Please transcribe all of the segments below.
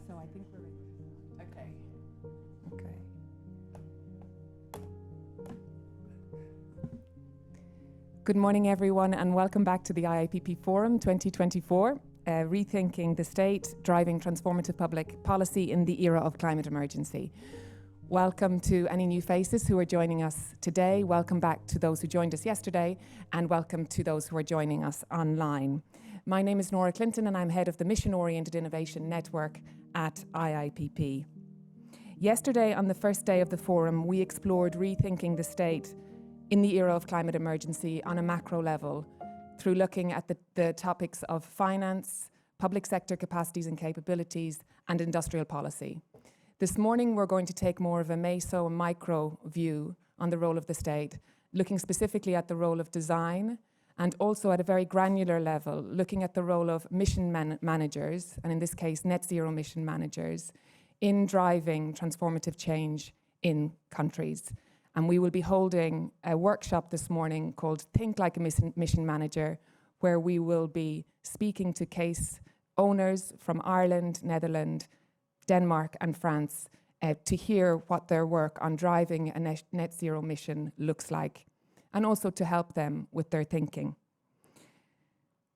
So I think we're ready. Okay. Okay. Good morning, everyone, and welcome back to the IIPP Forum 2024, Rethinking the State, Driving Transformative Public Policy in the Era of Climate Emergency. Welcome to any new faces who are joining us today. Welcome back to those who joined us yesterday, and welcome to those who are joining us online. My name is Nora Clinton, and I'm head of the Mission-Oriented Innovation Network at IIPP. Yesterday, on the first day of the forum, we explored rethinking the state in the era of climate emergency on a macro level through looking at the topics of finance, public sector capacities and capabilities, and industrial policy. This morning, we're going to take more of a meso and micro view on the role of the state, looking specifically at the role of design, and also at a very granular level, looking at the role of mission managers, and in this case, net zero mission managers, in driving transformative change in countries. And we will be holding a workshop this morning called Think Like a Mission Manager, where we will be speaking to case owners from Ireland, Netherlands, Denmark, and France to hear what their work on driving a net zero mission looks like, and also to help them with their thinking.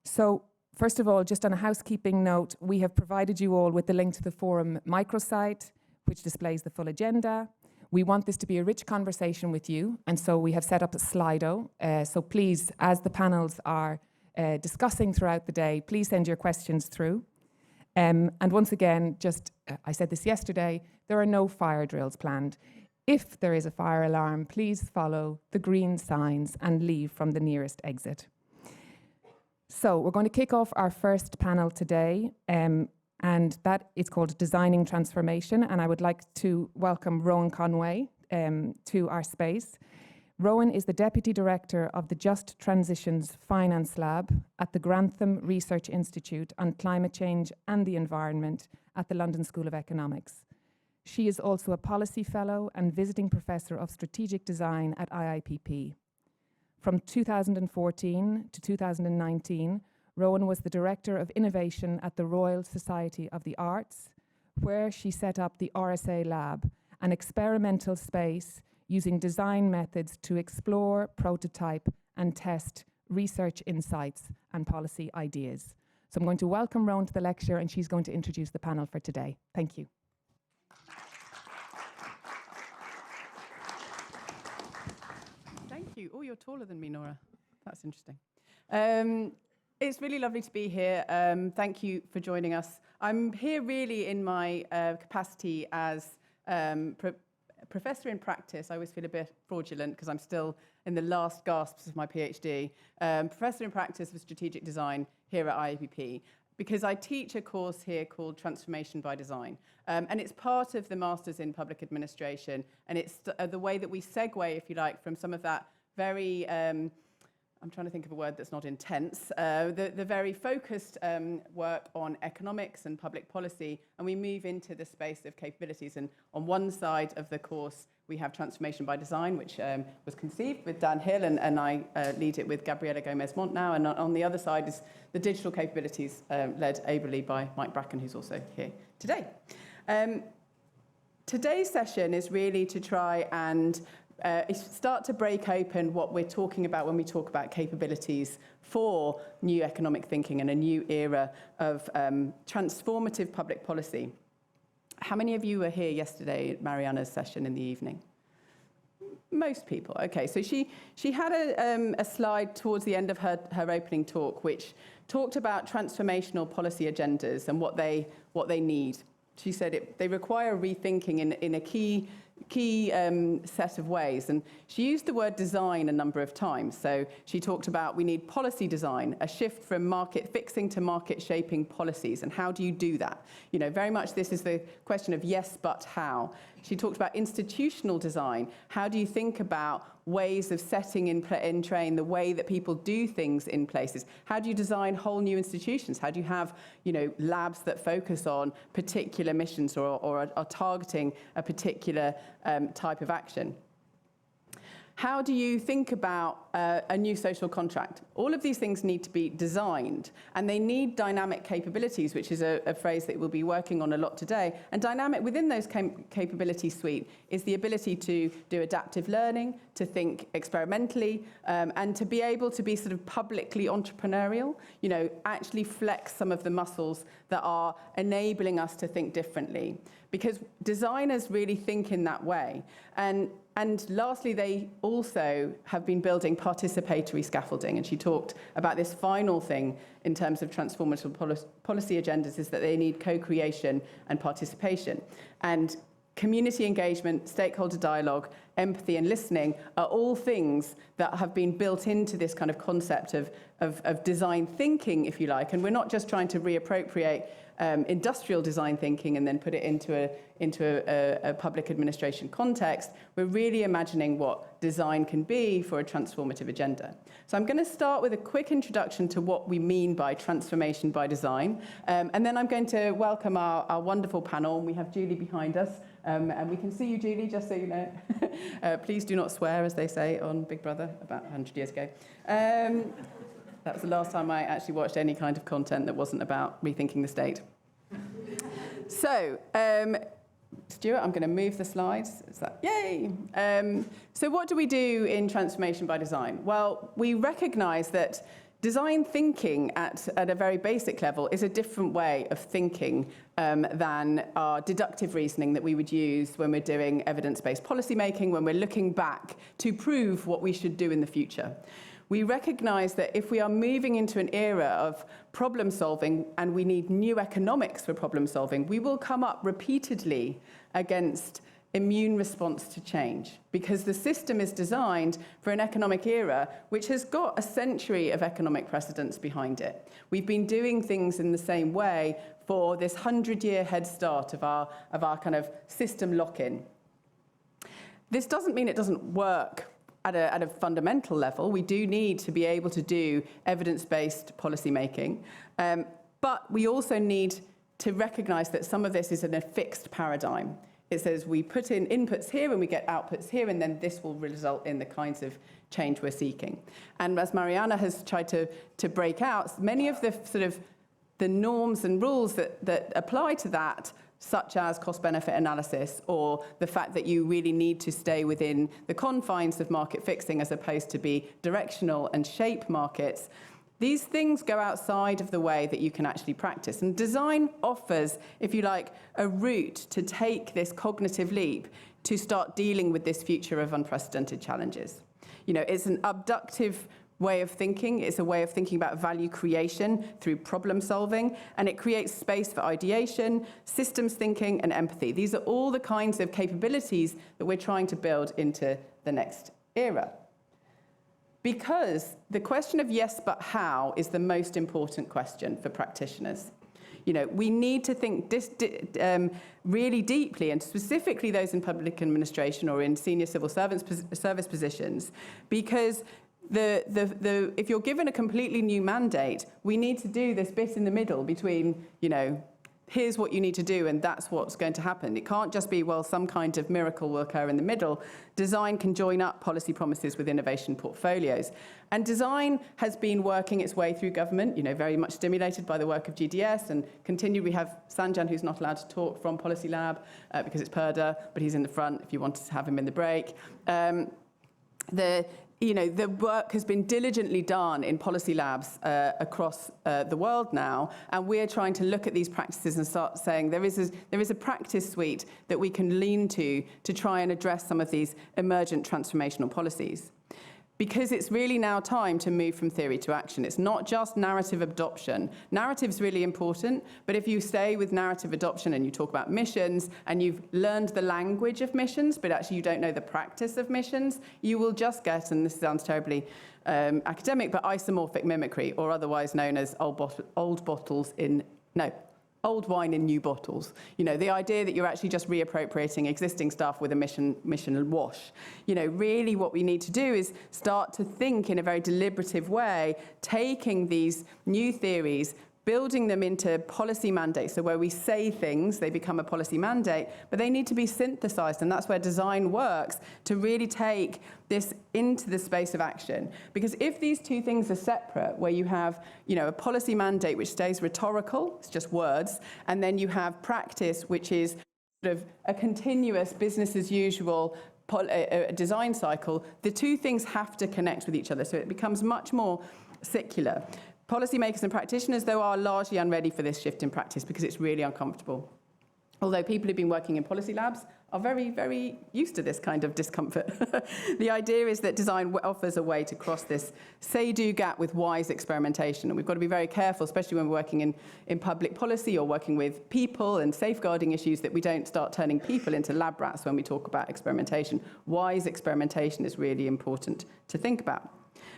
So, first of all, just on a housekeeping note, we have provided you all with the link to the forum microsite, which displays the full agenda. We want this to be a rich conversation with you, and so we have set up a Slido. So please, as the panels are discussing throughout the day, please send your questions through. And once again, I said this yesterday, there are no fire drills planned. If there is a fire alarm, please follow the green signs and leave from the nearest exit. So we're going to kick off our first panel today, and that is called Designing Transformation, and I would like to welcome Rowan Conway to our space. Rowan is the Deputy Director of the Just Transitions Finance Lab at the Grantham Research Institute on Climate Change and the Environment at the London School of Economics. She is also a Policy Fellow and Visiting Professor of Strategic Design at IIPP. From 2014 to 2019, Rowan was the Director of Innovation at the Royal Society of the Arts, where she set up the RSA Lab, an experimental space using design methods to explore, prototype, and test research insights and policy ideas. So I'm going to welcome Rowan to the lecture, and she's going to introduce the panel for today. Thank you. Thank you. Oh, you're taller than me, Nora. That's interesting. It's really lovely to be here. Thank you for joining us. I'm here really in my capacity as professor in practice. I always feel a bit fraudulent because I'm still in the last gasps of my PhD. Professor in practice of strategic design here at IIPP, because I teach a course here called Transformation by Design. And it's part of the Masters in Public Administration. And it's the way that we segue, if you like, from some of that very, I'm trying to think of a word that's not intense, the very focused work on economics and public policy, and we move into the space of capabilities. And on one side of the course, we have Transformation by Design, which was conceived with Dan Hill, and I lead it with Gabriela Gomez-Mont now. And on the other side is the digital capabilities, led ably by Mike Bracken, who's also here today. Today's session is really to try and start to break open what we're talking about when we talk about capabilities for new economic thinking and a new era of transformative public policy. How many of you were here yesterday at Mariana's session in the evening? Most people. Okay, so she had a slide towards the end of her opening talk, which talked about transformational policy agendas and what they need. She said they require rethinking in a key set of ways. And she used the word design a number of times. So she talked about we need policy design, a shift from market fixing to market shaping policies. And how do you do that? You know, very much this is the question of yes, but how. She talked about institutional design. How do you think about ways of setting in train the way that people do things in places? How do you design whole new institutions? How do you have, you know, labs that focus on particular missions or are targeting a particular type of action? How do you think about a new social contract? All of these things need to be designed, and they need dynamic capabilities, which is a phrase that we'll be working on a lot today. And dynamic within those capability suite is the ability to do adaptive learning, to think experimentally, and to be able to be sort of publicly entrepreneurial, you know, actually flex some of the muscles that are enabling us to think differently. Because designers really think in that way. And lastly, they also have been building participatory scaffolding. And she talked about this final thing in terms of transformative policy agendas, is that they need co-creation and participation. And community engagement, stakeholder dialogue, empathy and listening are all things that have been built into this kind of concept of design thinking, if you like. And we're not just trying to reappropriate industrial design thinking and then put it into a public administration context. We're really imagining what design can be for a transformative agenda. So I'm going to start with a quick introduction to what we mean by transformation by design. And then I'm going to welcome our wonderful panel. We have Julie behind us. And we can see you, Julie, just so you know. Please do not swear, as they say on Big Brother about 100 years ago. That was the last time I actually watched any kind of content that wasn't about rethinking the state. So, Stuart, I'm going to move the slides. Is that, yay! So what do we do in transformation by design? Well, we recognise that design thinking at a very basic level is a different way of thinking than our deductive reasoning that we would use when we're doing evidence-based policy making, when we're looking back to prove what we should do in the future. We recognise that if we are moving into an era of problem solving and we need new economics for problem solving, we will come up repeatedly against immune response to change, because the system is designed for an economic era which has got a century of economic precedents behind it. We've been doing things in the same way for this 100-year head start of our kind of system lock-in. This doesn't mean it doesn't work at a fundamental level. We do need to be able to do evidence-based policy making, but we also need to recognise that some of this is in a fixed paradigm. It says we put in inputs here and we get outputs here, and then this will result in the kinds of change we're seeking. And as Mariana has tried to break out, many of the sort of the norms and rules that apply to that, such as cost-benefit analysis, or the fact that you really need to stay within the confines of market fixing as opposed to be directional and shape markets, these things go outside of the way that you can actually practice. And design offers, if you like, a route to take this cognitive leap to start dealing with this future of unprecedented challenges. You know, it's an abductive way of thinking. It's a way of thinking about value creation through problem solving, and it creates space for ideation, systems thinking, and empathy. These are all the kinds of capabilities that we're trying to build into the next era. Because the question of yes, but how is the most important question for practitioners. You know, we need to think really deeply, and specifically those in public administration or in senior civil service positions, because if you're given a completely new mandate, we need to do this bit in the middle between, you know, here's what you need to do and that's what's going to happen. It can't just be, well, some kind of miracle will occur in the middle. Design can join up policy promises with innovation portfolios. And design has been working its way through government, you know, very much stimulated by the work of GDS, and continued. We have Sanjan, who's not allowed to talk, from Policy Lab because it's PERDA, but he's in the front if you wanted to have him in the break. the work has been diligently done in policy labs across the world now, and we're trying to look at these practices and start saying there is a practice suite that we can lean to try and address some of these emergent transformational policies. Because it's really now time to move from theory to action. It's not just narrative adoption. Narrative's really important, but if you stay with narrative adoption and you talk about missions and you've learned the language of missions, but actually you don't know the practice of missions, you will just get, and this sounds terribly academic, but isomorphic mimicry, or otherwise known as old wine in new bottles. The idea that you're actually just reappropriating existing stuff with a mission wash. Really what we need to do is start to think in a very deliberative way, taking these new theories, building them into policy mandates. So where we say things, they become a policy mandate, but they need to be synthesized, and that's where design works, to really take this into the space of action. Because if these two things are separate, where you have a policy mandate which stays rhetorical, it's just words, and then you have practice which is sort of a continuous business as usual design cycle, the two things have to connect with each other. So it becomes much more circular. Policymakers and practitioners, though, are largely unready for this shift in practice because it's really uncomfortable. Although people who've been working in policy labs are very, very used to this kind of discomfort. The idea is that design offers a way to cross this say-do gap with wise experimentation. And we've got to be very careful, especially when we're working in public policy or working with people and safeguarding issues, that we don't start turning people into lab rats when we talk about experimentation. Wise experimentation is really important to think about.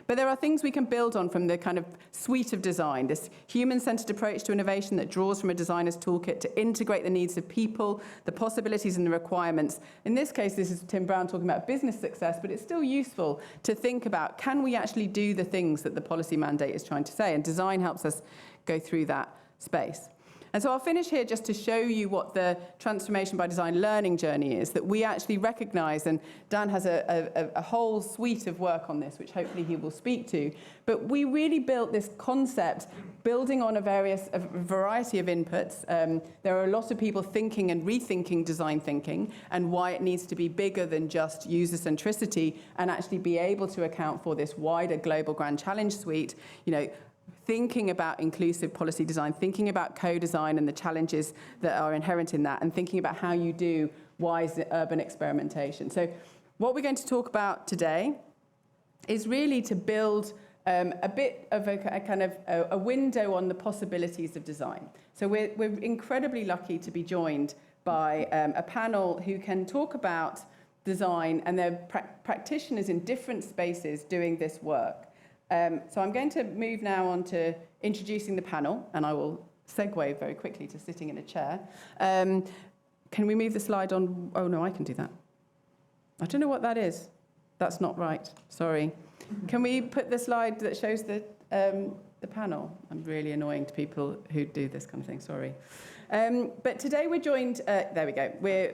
But there are things we can build on from the kind of suite of design, this human-centered approach to innovation that draws from a designer's toolkit to integrate the needs of people, the possibilities and the requirements. In this case, this is Tim Brown talking about business success, but it's still useful to think about, can we actually do the things that the policy mandate is trying to say? And design helps us go through that space. And so I'll finish here just to show you what the transformation by design learning journey is, that we actually recognize, and Dan has a whole suite of work on this, which hopefully he will speak to. But we really built this concept building on a variety of inputs. There are a lot of people thinking and rethinking design thinking and why it needs to be bigger than just user centricity and actually be able to account for this wider global grand challenge suite, thinking about inclusive policy design, thinking about co-design and the challenges that are inherent in that, and thinking about how you do wise urban experimentation. So what we're going to talk about today is really to build a bit of a kind of a window on the possibilities of design. So we're incredibly lucky to be joined by a panel who can talk about design, and they're practitioners in different spaces doing this work. So I'm going to move now on to introducing the panel, and I will segue very quickly to sitting in a chair. Can we move the slide on? Oh, no, I can do that. I don't know what that is. That's not right. Sorry. Can we put the slide that shows the panel? I'm really annoying to people who do this kind of thing. Sorry. But today we're joined, there we go, we're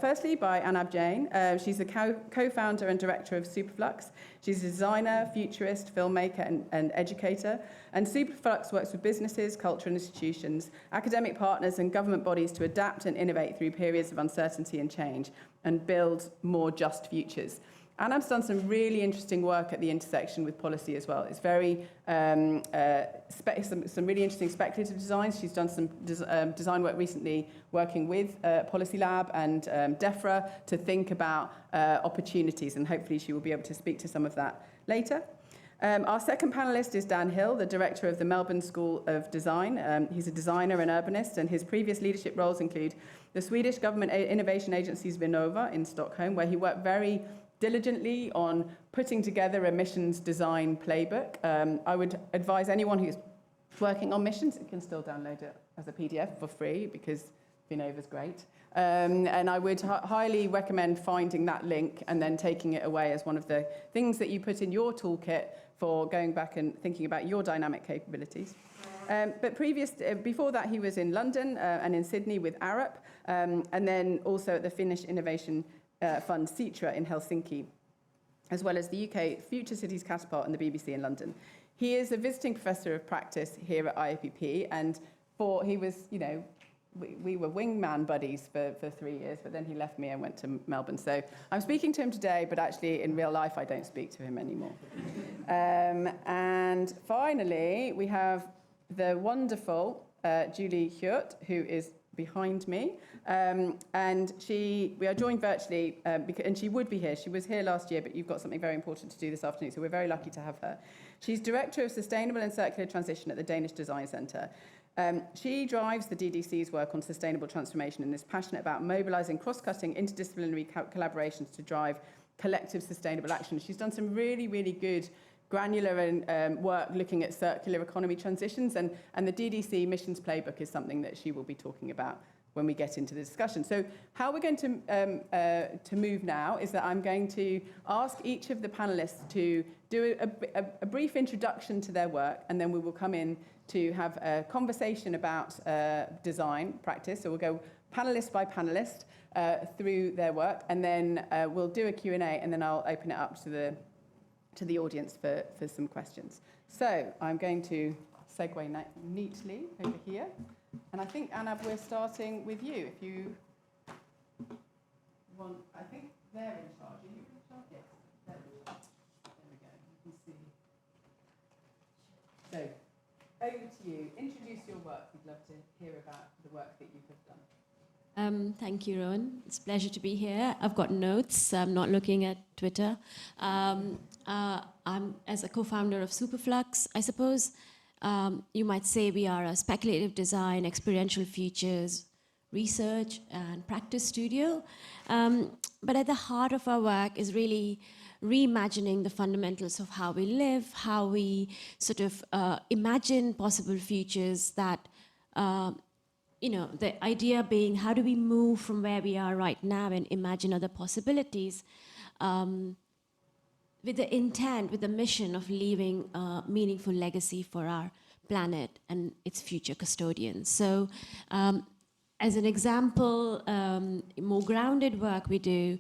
firstly by Anab Jain. She's the co-founder and director of Superflux. She's a designer, futurist, filmmaker, and educator. And Superflux works with businesses, cultural institutions, academic partners, and government bodies to adapt and innovate through periods of uncertainty and change and build more just futures. Anab's done some really interesting work at the intersection with policy as well. It's very, some really interesting speculative designs. She's done some design work recently working with Policy Lab and DEFRA to think about opportunities, and hopefully she will be able to speak to some of that later. Our second panelist is Dan Hill, the director of the Melbourne School of Design. He's a designer and urbanist, and his previous leadership roles include the Swedish government innovation agency's Vinnova in Stockholm, where he worked very diligently on putting together a missions design playbook. I would advise anyone who's working on missions, you can still download it as a PDF for free because Vinnova's great. And I would highly recommend finding that link and then taking it away as one of the things that you put in your toolkit for going back and thinking about your dynamic capabilities. But before that, he was in London and in Sydney with Arup, and then also at the Finnish Innovation Fund Citra in Helsinki, as well as the UK Future Cities Catapult and the BBC in London. He is a visiting professor of practice here at IIPP, and he was, we were wingman buddies for 3 years, but then he left me and went to Melbourne. So I'm speaking to him today, but actually in real life I don't speak to him anymore. And finally, we have the wonderful Julie Hjort, who is behind me. And we are joined virtually, and she would be here. She was here last year, but you've got something very important to do this afternoon, so we're very lucky to have her. She's Director of Sustainable and Circular Transition at the Danish Design Centre. She drives the DDC's work on sustainable transformation and is passionate about mobilising cross-cutting interdisciplinary collaborations to drive collective sustainable action. She's done some really, really good granular work looking at circular economy transitions, and the DDC Missions Playbook is something that she will be talking about when we get into the discussion. So how we're going to move now is that I'm going to ask each of the panelists to do a brief introduction to their work, and then we will come in to have a conversation about design practice. So we'll go panelist by panelist through their work, and then we'll do a Q&A, and then I'll open it up to the audience for some questions. So I'm going to segue neatly over here. And I think, Anna, we're starting with you. If you want, I think they're in charge. Are you in charge? Yes, they're in charge. There we go. You can see. So, over to you. Introduce your work. We'd love to hear about the work that you have done. Thank you, Rowan. It's a pleasure to be here. I've got notes. I'm not looking at Twitter. I'm as a co-founder of Superflux, I suppose. You might say we are a speculative design, experiential features, research and practice studio. But at the heart of our work is really reimagining the fundamentals of how we live, how we sort of imagine possible futures that, the idea being how do we move from where we are right now and imagine other possibilities with the intent, with the mission of leaving a meaningful legacy for our planet and its future custodians. So as an example, more grounded work we do,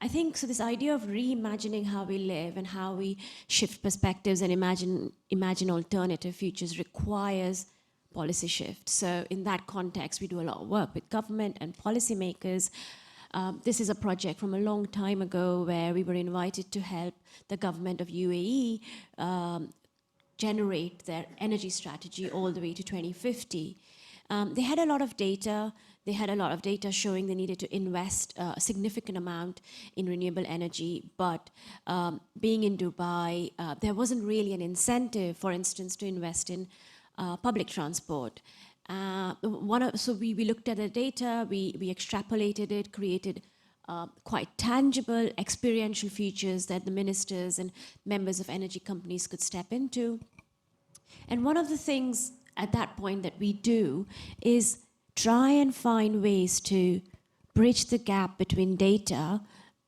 I think, so this idea of reimagining how we live and how we shift perspectives and imagine alternative futures requires policy shift. So in that context, we do a lot of work with government and policymakers. This is a project from a long time ago where we were invited to help the government of UAE generate their energy strategy all the way to 2050. They had a lot of data. They had a lot of data showing they needed to invest a significant amount in renewable energy, but being in Dubai, there wasn't really an incentive, for instance, to invest in public transport. So we looked at the data, we extrapolated it, created quite tangible experiential features that the ministers and members of energy companies could step into. And one of the things at that point that we do is try and find ways to bridge the gap between data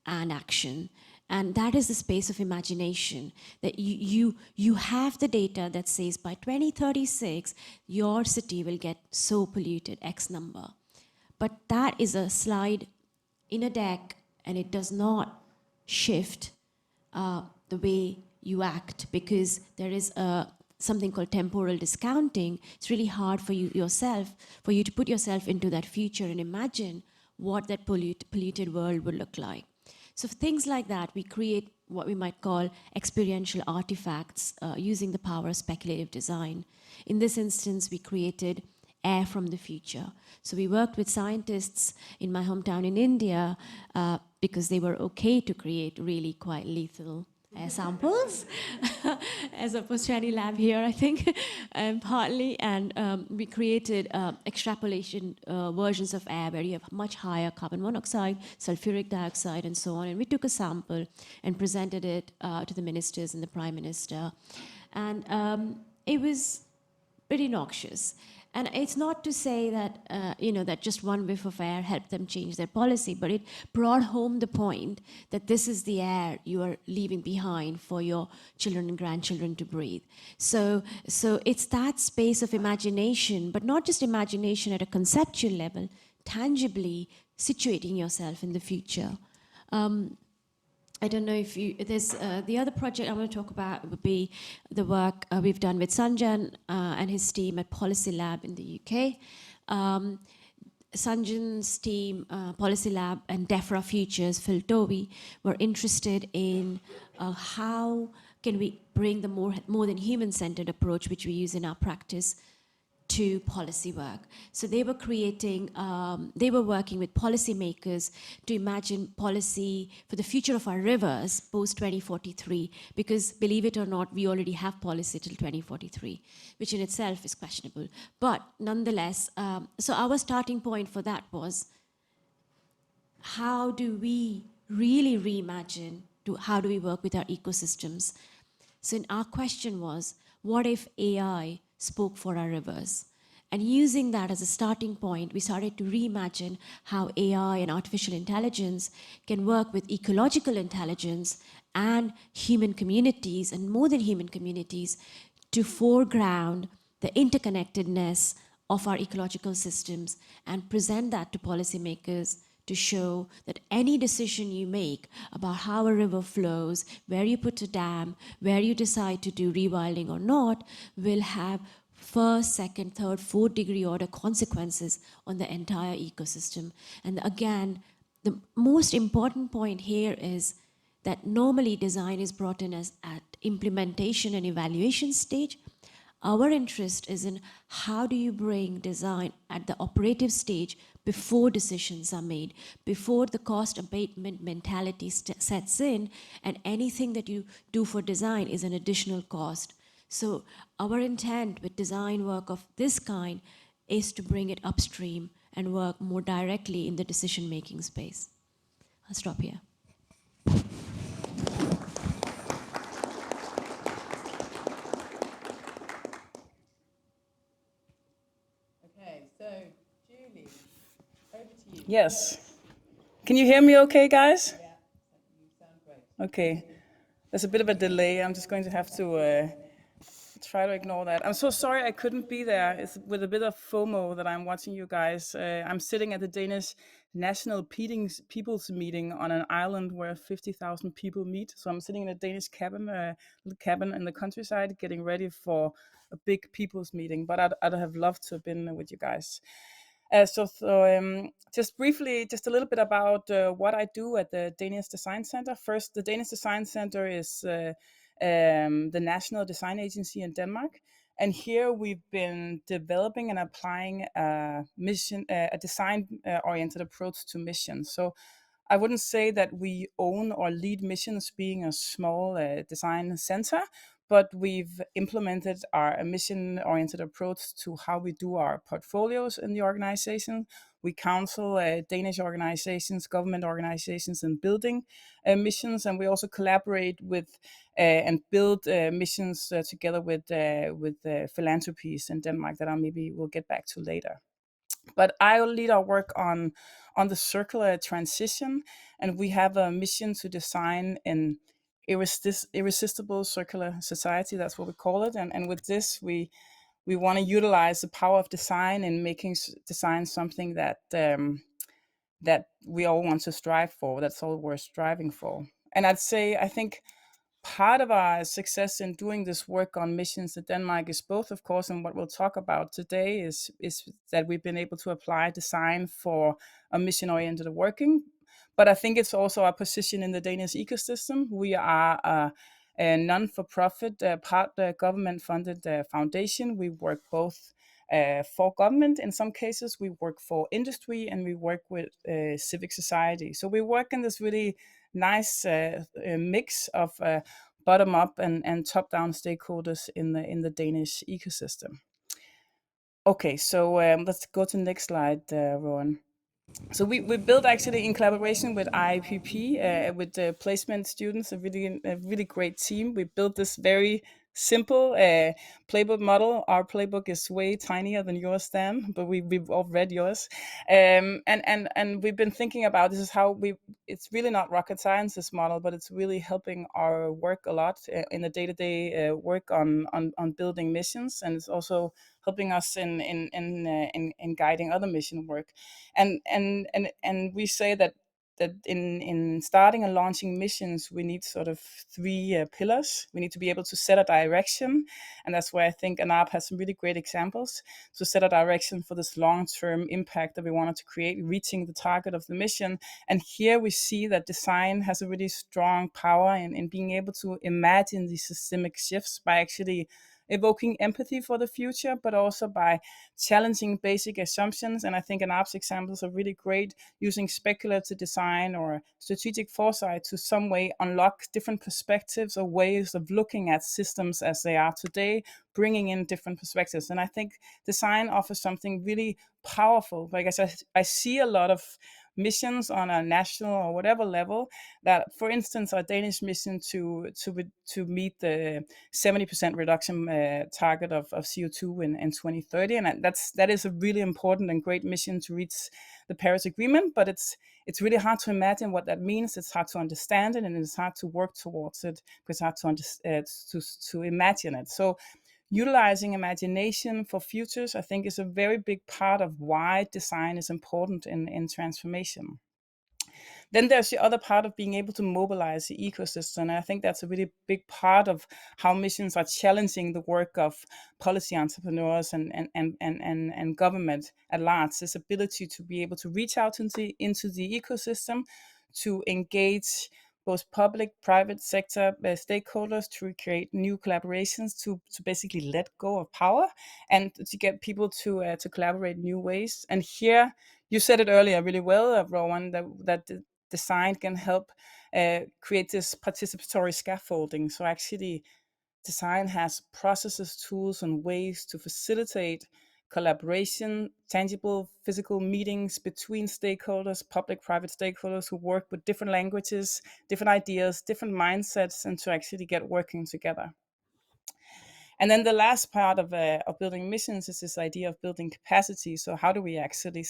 and action. And that is the space of imagination, that you have the data that says by 2036, your city will get so polluted, X number. But that is a slide in a deck, and it does not shift the way you act, because there is something called temporal discounting. It's really hard for you to put yourself into that future and imagine what that polluted world would look like. So for things like that, we create what we might call experiential artifacts using the power of speculative design. In this instance, we created air from the future. So we worked with scientists in my hometown in India because they were okay to create really quite lethal air samples, as opposed to any lab here, I think, partly. And we created extrapolation versions of air where you have much higher carbon monoxide, sulfuric dioxide, and so on. And we took a sample and presented it to the ministers and the prime minister. And it was pretty noxious. And it's not to say that, that just one whiff of air helped them change their policy, but it brought home the point that this is the air you are leaving behind for your children and grandchildren to breathe. So it's that space of imagination, but not just imagination at a conceptual level, tangibly situating yourself in the future. I don't know if there's the other project I want to talk about would be the work we've done with Sanjan and his team at Policy Lab in the UK. Sanjan's team, Policy Lab, and DEFRA Futures, Phil Tovey, were interested in how can we bring the more than human-centered approach, which we use in our practice, to policy work. So they were they were working with policymakers to imagine policy for the future of our rivers post 2043, because believe it or not, we already have policy till 2043, which in itself is questionable. But nonetheless, so our starting point for that was, how do we really reimagine, how do we work with our ecosystems? So our question was, what if AI spoke for our rivers? And using that as a starting point, we started to reimagine how AI and artificial intelligence can work with ecological intelligence and human communities, and more than human communities, to foreground the interconnectedness of our ecological systems and present that to policymakers to show that any decision you make about how a river flows, where you put a dam, where you decide to do rewilding or not, will have first, second, third, fourth degree order consequences on the entire ecosystem. And again, the most important point here is that normally design is brought in as at implementation and evaluation stage. Our interest is in how do you bring design at the operative stage before decisions are made, before the cost abatement mentality sets in, and anything that you do for design is an additional cost. So our intent with design work of this kind is to bring it upstream and work more directly in the decision-making space. I'll stop here. Okay, so Julie, over to you. Yes. Can you hear me okay, guys? Yeah, you sound great. Okay. There's a bit of a delay. I'm just going to have to try to ignore that. I'm so sorry I couldn't be there. It's with a bit of FOMO that I'm watching you guys. I'm sitting at the Danish National People's Meeting on an island where 50,000 people meet. So I'm sitting in a Danish cabin, little cabin in the countryside, getting ready for a big people's meeting. But I'd have loved to have been with you guys. Just briefly, just a little bit about what I do at the Danish Design Center. First, the Danish Design Center is the national design agency in Denmark. And here we've been developing and applying a design-oriented approach to missions. So I wouldn't say that we own or lead missions being a small design center, but we've implemented our mission-oriented approach to how we do our portfolios in the organization. We counsel Danish organizations, government organizations in building missions, and we also collaborate with and build missions together with philanthropies in Denmark that I maybe will get back to later. But I will lead our work on the circular transition, and we have a mission to design an irresistible circular society. That's what we call it. And with this, we want to utilize the power of design in making design something that that we all want to strive for. That's all we're striving for. And I'd say, I think part of our success in doing this work on missions in Denmark is both, of course, and what we'll talk about today is that we've been able to apply design for a mission-oriented working. But I think it's also our position in the Danish ecosystem. We are a non-for-profit, part government-funded foundation. We work both for government in some cases, we work for industry, and we work with civic society. So we work in this really nice mix of bottom-up and top-down stakeholders in the Danish ecosystem. Okay, so let's go to the next slide, Rowan. So we built actually in collaboration with IIPP, with the placement students, a really great team. We built this very simple playbook model. Our playbook is way tinier than yours, Dan, but we've all read yours. And we've been thinking about this is how it's really not rocket science, this model, but it's really helping our work a lot in the day-to-day work on building missions, and it's also helping us in guiding other mission work. And we say that that in starting and launching missions, we need sort of three pillars. We need to be able to set a direction, and that's where I think ANAP has some really great examples to set a direction for this long-term impact that we wanted to create, reaching the target of the mission. And here we see that design has a really strong power in being able to imagine these systemic shifts by actually evoking empathy for the future, but also by challenging basic assumptions. And I think ANAP's examples are really great, using speculative design or strategic foresight to some way unlock different perspectives or ways of looking at systems as they are today, bringing in different perspectives. And I think design offers something really powerful. Like I see a lot of missions on a national or whatever level that, for instance, our Danish mission to meet the 70% reduction target of CO2 in 2030, and that is a really important and great mission to reach the Paris Agreement. But it's really hard to imagine what that means. It's hard to understand it, and it's hard to work towards it because it's hard to imagine it. So utilizing imagination for futures, I think, is a very big part of why design is important in transformation. Then there's the other part of being able to mobilize the ecosystem. And I think that's a really big part of how missions are challenging the work of policy entrepreneurs and government at large. This ability to be able to reach out into the ecosystem, to engage both public, private sector stakeholders, to create new collaborations, to basically let go of power, and to get people to collaborate in new ways. And here, you said it earlier really well, Rowan, that design can help create this participatory scaffolding. So actually, design has processes, tools, and ways to facilitate collaboration, tangible physical meetings between stakeholders, public, private stakeholders who work with different languages, different ideas, different mindsets, and to actually get working together. And then the last part of building missions is this idea of building capacity. So how do we actually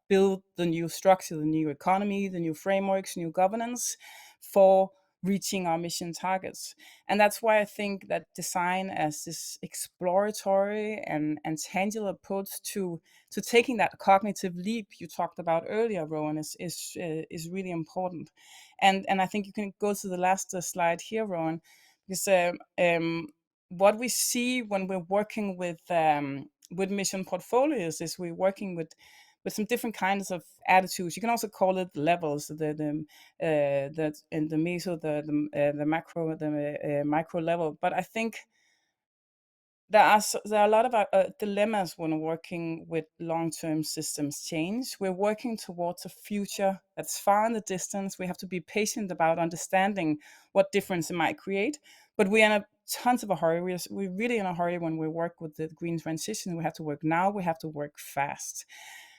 build the new structure, the new economy, the new frameworks, new governance for reaching our mission targets? And that's why I think that design as this exploratory and tangible approach to taking that cognitive leap you talked about earlier, Rowan, is really important. And I think you can go to the last slide here, Rowan, because what we see when we're working with mission portfolios is we're working with some different kinds of attitudes. You can also call it levels, the in the meso, the macro, the micro level. But I think there are a lot of dilemmas when working with long-term systems change. We're working towards a future that's far in the distance. We have to be patient about understanding what difference it might create. But we're in a tons of a hurry. We're really in a hurry when we work with the green transition. We have to work now. We have to work fast.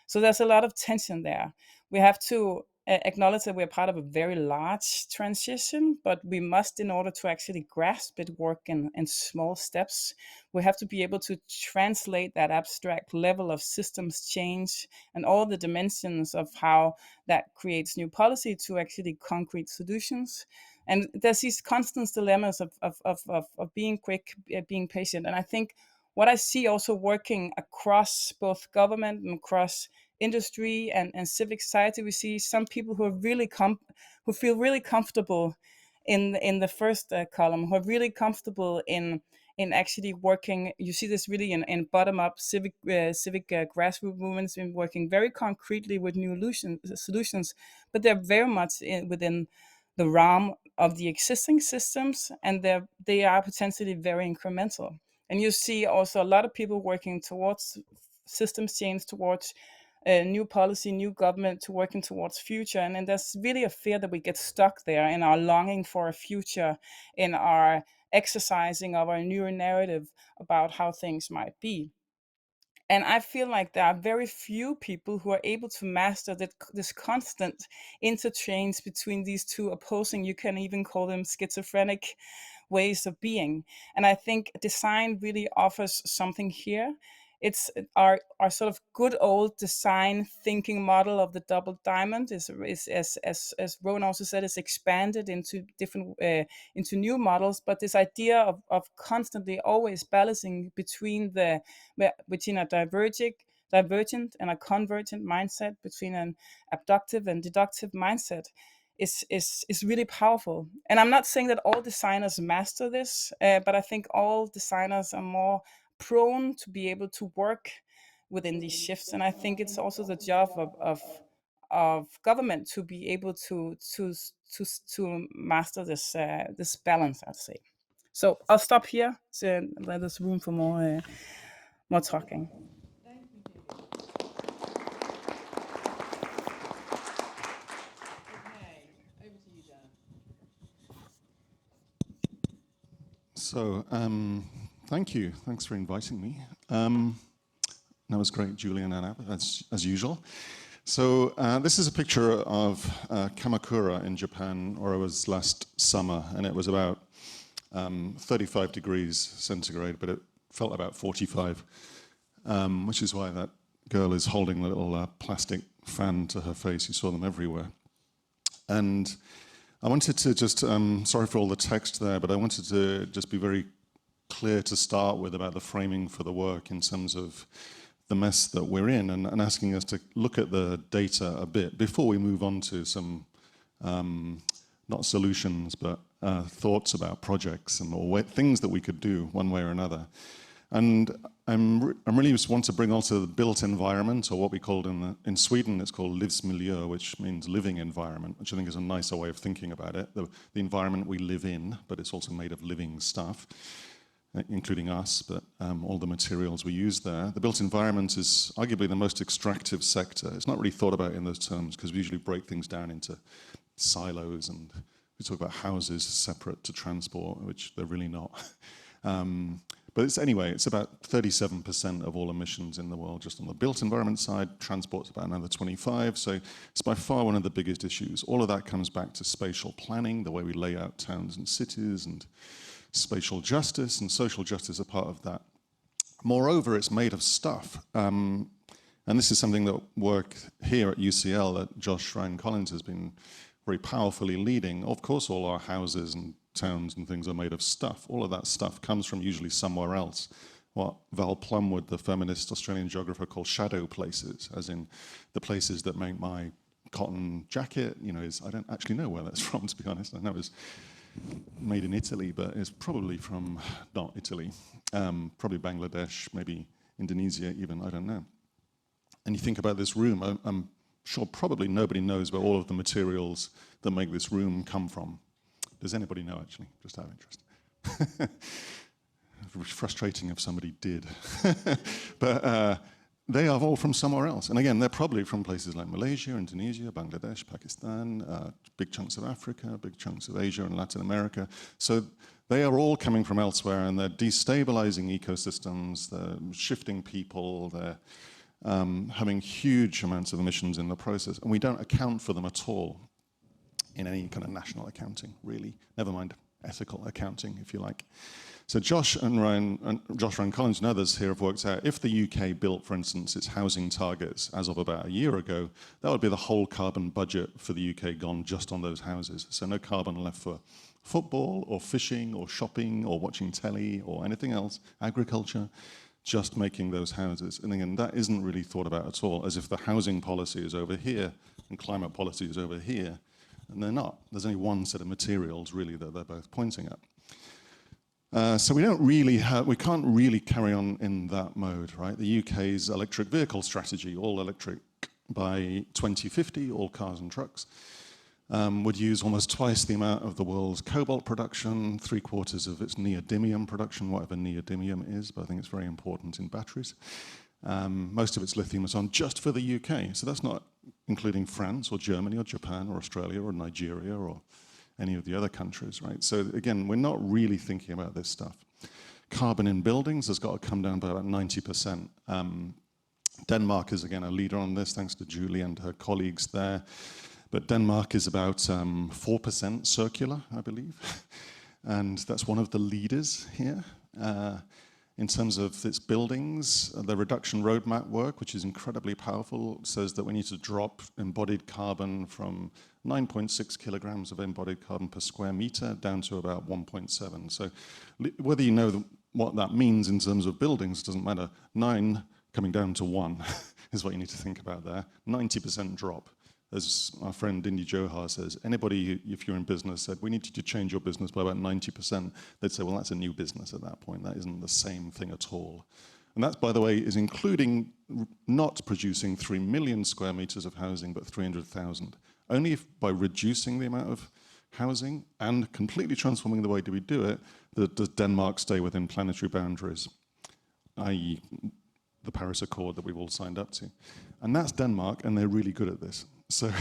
So there's a lot of tension there. We have to acknowledge that we're part of a very large transition, but we must, in order to actually grasp it, work in small steps. We have to be able to translate that abstract level of systems change and all the dimensions of how that creates new policy to actually concrete solutions. And there's these constant dilemmas of being quick, being patient. And I think what I see also working across both government and across industry and civic society, we see some people who are really who feel really comfortable in the first column, who are really comfortable in actually working. You see this really in bottom up civic grassroots movements, in working very concretely with new solutions, but they're very much within the realm of the existing systems, and they are potentially very incremental. And you see also a lot of people working towards systems change, towards new policy, new government, to working towards future. And then there's really a fear that we get stuck there in our longing for a future, in our exercising of our new narrative about how things might be. And I feel like there are very few people who are able to master this constant interchange between these two opposing, you can even call them schizophrenic ways of being. And I think design really offers something here. It's our sort of good old design thinking model of the double diamond is as Rowan also said, is expanded into different into new models. But this idea of constantly always balancing between a divergent and a convergent mindset, between an abductive and deductive mindset, is really powerful. And I'm not saying that all designers master this, but I think all designers are more prone to be able to work within these shifts. And I think it's also the job of government to be able to master this balance, I'd say. So I'll stop here. So there's room for more talking. So, thank you. Thanks for inviting me. That was great, Julian and Abba, as usual. So, this is a picture of Kamakura in Japan, where I was last summer, and it was about 35 degrees centigrade, but it felt about 45, which is why that girl is holding a little plastic fan to her face. You saw them everywhere. And I wanted to just, sorry for all the text there, but I wanted to just be very clear to start with about the framing for the work in terms of the mess that we're in, and asking us to look at the data a bit before we move on to some, not solutions, but thoughts about projects and things that we could do one way or another. And I really just want to bring also the built environment, or what we called in Sweden, it's called livsmiljö, which means living environment, which I think is a nicer way of thinking about it. The environment we live in, but it's also made of living stuff, including us, but all the materials we use there. The built environment is arguably the most extractive sector. It's not really thought about in those terms, because we usually break things down into silos, and we talk about houses separate to transport, which they're really not. But it's about 37% of all emissions in the world just on the built environment side. Transport's about another 25%, so it's by far one of the biggest issues. All of that comes back to spatial planning, the way we lay out towns and cities, and spatial justice, and social justice are part of that. Moreover, it's made of stuff. And this is something that work here at UCL that Josh Ryan-Collins has been very powerfully leading. Of course, all our houses and towns and things are made of stuff. All of that stuff comes from usually somewhere else. What Val Plumwood, the feminist Australian geographer, called shadow places, as in the places that make my cotton jacket, I don't actually know where that's from, to be honest. I know it's made in Italy, but it's probably from not Italy, probably Bangladesh, maybe Indonesia even, I don't know. And you think about this room, I'm sure probably nobody knows where all of the materials that make this room come from. Does anybody know, actually, just out of interest? Frustrating if somebody did. But they are all from somewhere else. And again, they're probably from places like Malaysia, Indonesia, Bangladesh, Pakistan, big chunks of Africa, big chunks of Asia and Latin America. So they are all coming from elsewhere, and they're destabilizing ecosystems, they're shifting people, they're having huge amounts of emissions in the process, and we don't account for them at all in any kind of national accounting, really. Never mind ethical accounting, if you like. So Josh Ryan-Collins and others here have worked out, if the UK built, for instance, its housing targets as of about a year ago, that would be the whole carbon budget for the UK gone just on those houses. So no carbon left for football or fishing or shopping or watching telly or anything else, agriculture, just making those houses. And again, that isn't really thought about at all, as if the housing policy is over here and climate policy is over here. And they're not. There's only one set of materials, really, that they're both pointing at. So we can't really carry on in that mode, right? The UK's electric vehicle strategy, all electric by 2050, all cars and trucks, would use almost twice the amount of the world's cobalt production, 3/4 of its neodymium production, whatever neodymium is, but I think it's very important in batteries. Most of its lithium is on just for the UK, so that's not including France or Germany or Japan or Australia or Nigeria or any of the other countries, right? So again, we're not really thinking about this stuff. Carbon in buildings has got to come down by about 90%. Denmark is, again, a leader on this, thanks to Julie and her colleagues there. But Denmark is about 4% circular, I believe. And that's one of the leaders here. In terms of its buildings, the reduction roadmap work, which is incredibly powerful, says that we need to drop embodied carbon from 9.6 kilograms of embodied carbon per square meter down to about 1.7. So whether you know what that means in terms of buildings doesn't matter. 9 coming down to 1 is what you need to think about there. 90% drop. As our friend Indy Johar says, anybody, if you're in business, said, we need you to change your business by about 90%, they'd say, well, that's a new business at that point. That isn't the same thing at all. And that, by the way, is including not producing 3 million square meters of housing, but 300,000. Only if by reducing the amount of housing and completely transforming the way we do it, does Denmark stay within planetary boundaries, i.e. the Paris Accord that we've all signed up to. And that's Denmark, and they're really good at this. So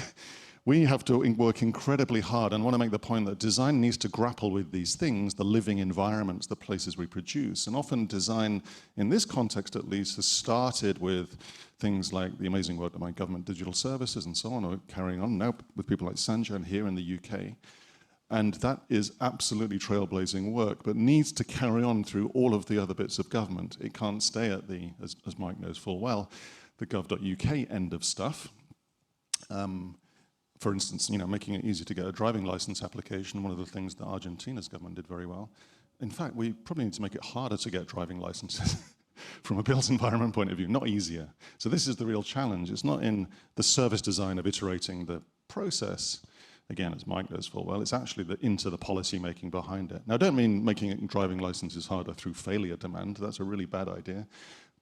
we have to work incredibly hard, and want to make the point that design needs to grapple with these things, the living environments, the places we produce. And often design, in this context at least, has started with things like the amazing work that my government digital services and so on are carrying on now with people like Sanjan here in the UK. And that is absolutely trailblazing work, but needs to carry on through all of the other bits of government. It can't stay at the, as Mike knows full well, the gov.uk end of stuff. For instance, making it easy to get a driving license application, one of the things that Argentina's government did very well. In fact, we probably need to make it harder to get driving licenses from a built environment point of view, not easier. So this is the real challenge. It's not in the service design of iterating the process, again, as Mike knows full well, it's actually into the policy making behind it. Now, I don't mean making driving licenses harder through failure demand. That's a really bad idea.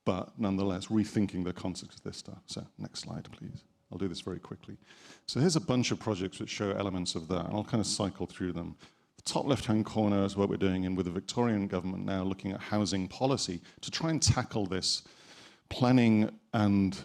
But nonetheless, rethinking the concept of this stuff. So next slide, please. I'll do this very quickly. So here's a bunch of projects which show elements of that, and I'll kind of cycle through them. The top left-hand corner is what we're doing with the Victorian government now, looking at housing policy to try and tackle this planning and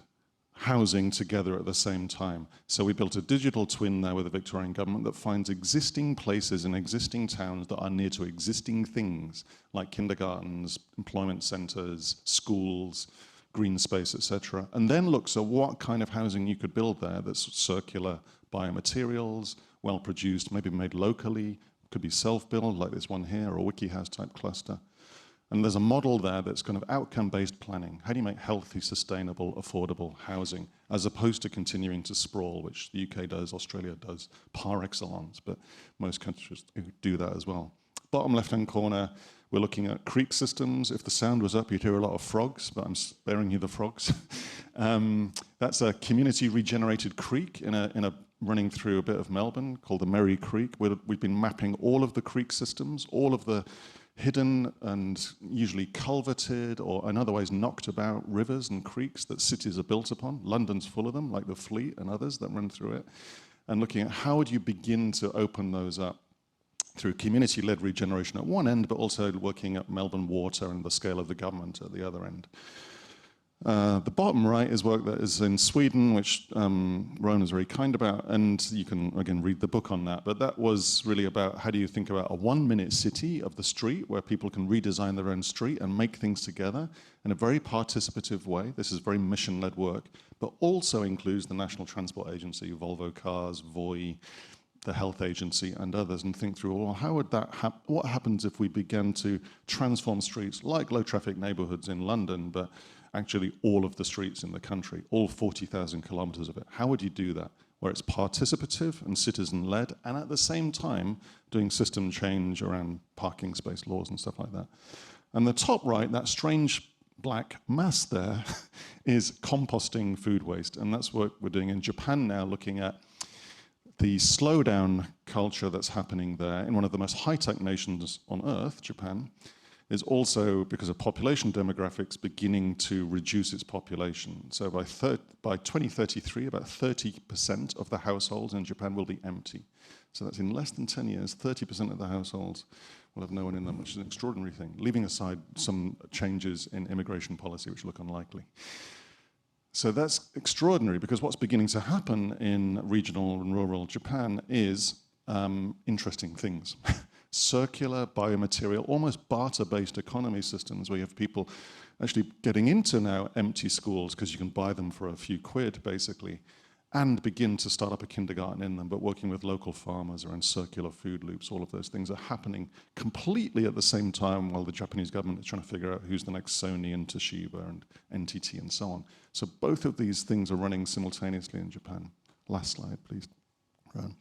housing together at the same time. So we built a digital twin there with the Victorian government that finds existing places in existing towns that are near to existing things, like kindergartens, employment centres, schools, green space, etc., and then looks at what kind of housing you could build there that's circular biomaterials, well-produced, maybe made locally, could be self-built, like this one here, or a WikiHouse type cluster. And there's a model there that's kind of outcome-based planning. How do you make healthy, sustainable, affordable housing, as opposed to continuing to sprawl, which the UK does, Australia does, par excellence, but most countries do that as well. Bottom left-hand corner, we're looking at creek systems. If the sound was up, you'd hear a lot of frogs, but I'm sparing you the frogs. That's a community regenerated creek in a running through a bit of Melbourne called the Merry Creek. We've been mapping all of the creek systems, all of the hidden and usually culverted or in other ways knocked about rivers and creeks that cities are built upon. London's full of them, like the Fleet and others that run through it. And looking at how would you begin to open those up through community-led regeneration at one end, but also working at Melbourne Water and the scale of the government at the other end. The bottom right is work that is in Sweden, which Rowan is very kind about, and you can, again, read the book on that. But that was really about how do you think about a 1-minute city of the street where people can redesign their own street and make things together in a very participative way. This is very mission-led work, but also includes the National Transport Agency, Volvo Cars, Voi, the health agency and others, and think through, well, how would that what happens if we began to transform streets like low traffic neighborhoods in London, but actually all of the streets in the country, all 40,000 kilometers of it? How would you do that? Where it's participative and citizen-led, and at the same time doing system change around parking space laws and stuff like that. And the top right, that strange black mass there, is composting food waste. And that's what we're doing in Japan now, looking at the slowdown culture that's happening there in one of the most high-tech nations on earth, Japan, is also, because of population demographics, beginning to reduce its population. So by 2033, about 30% of the households in Japan will be empty. So that's in less than 10 years, 30% of the households will have no one in them, which is an extraordinary thing, leaving aside some changes in immigration policy, which look unlikely. So that's extraordinary, because what's beginning to happen in regional and rural Japan is interesting things. Circular biomaterial, almost barter-based economy systems where you have people actually getting into now empty schools because you can buy them for a few quid, basically, and begin to start up a kindergarten in them, but working with local farmers around circular food loops. All of those things are happening completely at the same time while the Japanese government is trying to figure out who's the next Sony and Toshiba and NTT and so on. So both of these things are running simultaneously in Japan. Last slide, please. Ron.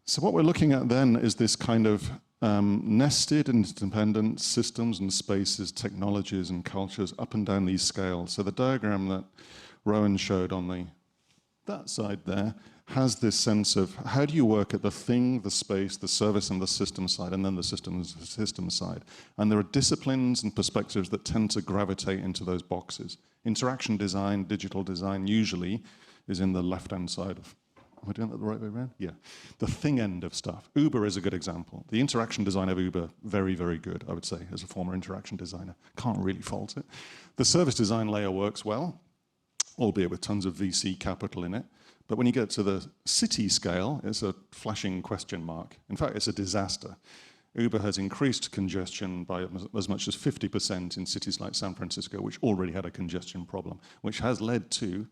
So what we're looking at then is this kind of nested interdependent systems and spaces, technologies and cultures up and down these scales. So the diagram that Rowan showed on that side there has this sense of how do you work at the thing, the space, the service and the system side, and then the system side. And there are disciplines and perspectives that tend to gravitate into those boxes. Interaction design, digital design usually is in the left-hand side of, am I doing that the right way around? Yeah. The thing end of stuff. Uber is a good example. The interaction design of Uber, very, very good, I would say, as a former interaction designer. Can't really fault it. The service design layer works well, albeit with tons of VC capital in it. But when you get to the city scale, it's a flashing question mark. In fact, it's a disaster. Uber has increased congestion by as much as 50% in cities like San Francisco, which already had a congestion problem, which has led to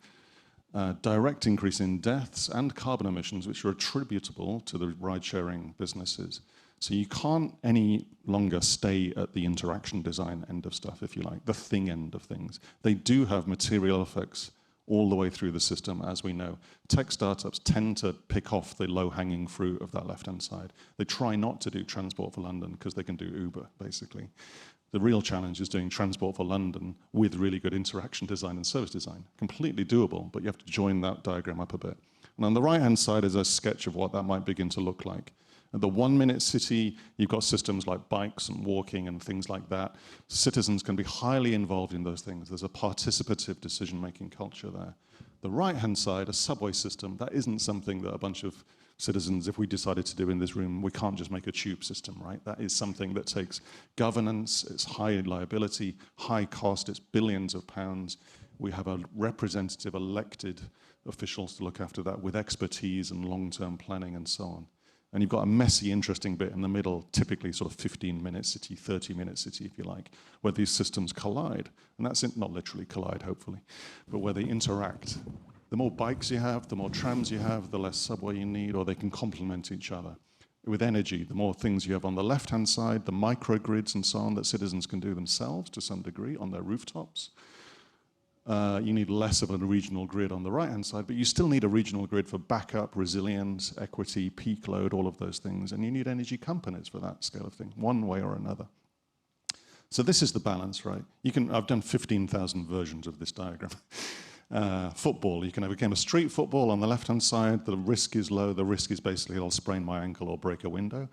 direct increase in deaths and carbon emissions, which are attributable to the ride-sharing businesses. So you can't any longer stay at the interaction design end of stuff, if you like, the thing end of things. They do have material effects all the way through the system, as we know. Tech startups tend to pick off the low-hanging fruit of that left-hand side. They try not to do Transport for London because they can do Uber, basically. The real challenge is doing Transport for London with really good interaction design and service design. Completely doable, but you have to join that diagram up a bit. And on the right-hand side is a sketch of what that might begin to look like. At the 1 minute city, you've got systems like bikes and walking and things like that. Citizens can be highly involved in those things. There's a participative decision-making culture there. The right-hand side, a subway system, that isn't something that a bunch of citizens, if we decided to do in this room, we can't just make a tube system, right? That is something that takes governance, it's high liability, high cost, it's billions of pounds. We have a representative elected officials to look after that with expertise and long-term planning and so on. And you've got a messy, interesting bit in the middle, typically sort of 15-minute city, 30-minute city, if you like, where these systems collide. And that's not literally collide, hopefully, but where they interact. The more bikes you have, the more trams you have, the less subway you need, or they can complement each other. With energy, the more things you have on the left-hand side, the microgrids and so on that citizens can do themselves to some degree on their rooftops. You need less of a regional grid on the right-hand side, but you still need a regional grid for backup, resilience, equity, peak load, all of those things. And you need energy companies for that scale of thing, one way or another. So this is the balance, right? I've done 15,000 versions of this diagram. Football, you can have a game of street football on the left-hand side. The risk is low. The risk is basically I'll sprain my ankle or break a window.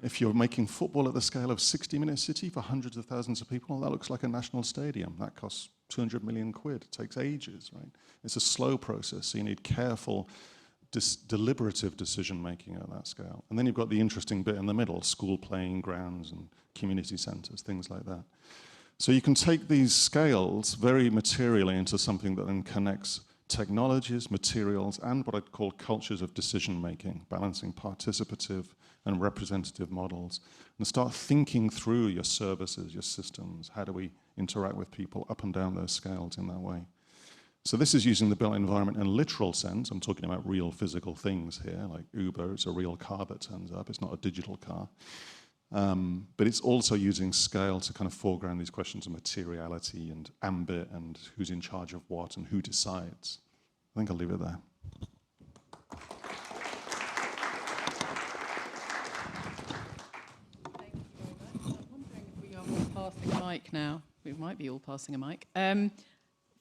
If you're making football at the scale of 60-minute city for hundreds of thousands of people, that looks like a national stadium. That costs 200 million quid. It takes ages, right? It's a slow process, so you need careful, deliberative decision-making at that scale. And then you've got the interesting bit in the middle, school playing grounds and community centres, things like that. So you can take these scales very materially into something that then connects technologies, materials, and what I'd call cultures of decision-making, balancing participative and representative models, and start thinking through your services, your systems. How do we interact with people up and down those scales in that way? So this is using the built environment in a literal sense. I'm talking about real physical things here, like Uber. It's a real car that turns up. It's not a digital car. But it's also using scale to kind of foreground these questions of materiality and ambit and who's in charge of what and who decides. I think I'll leave it there. Thank you very much. I'm wondering if we are all passing a mic now. We might be all passing a mic.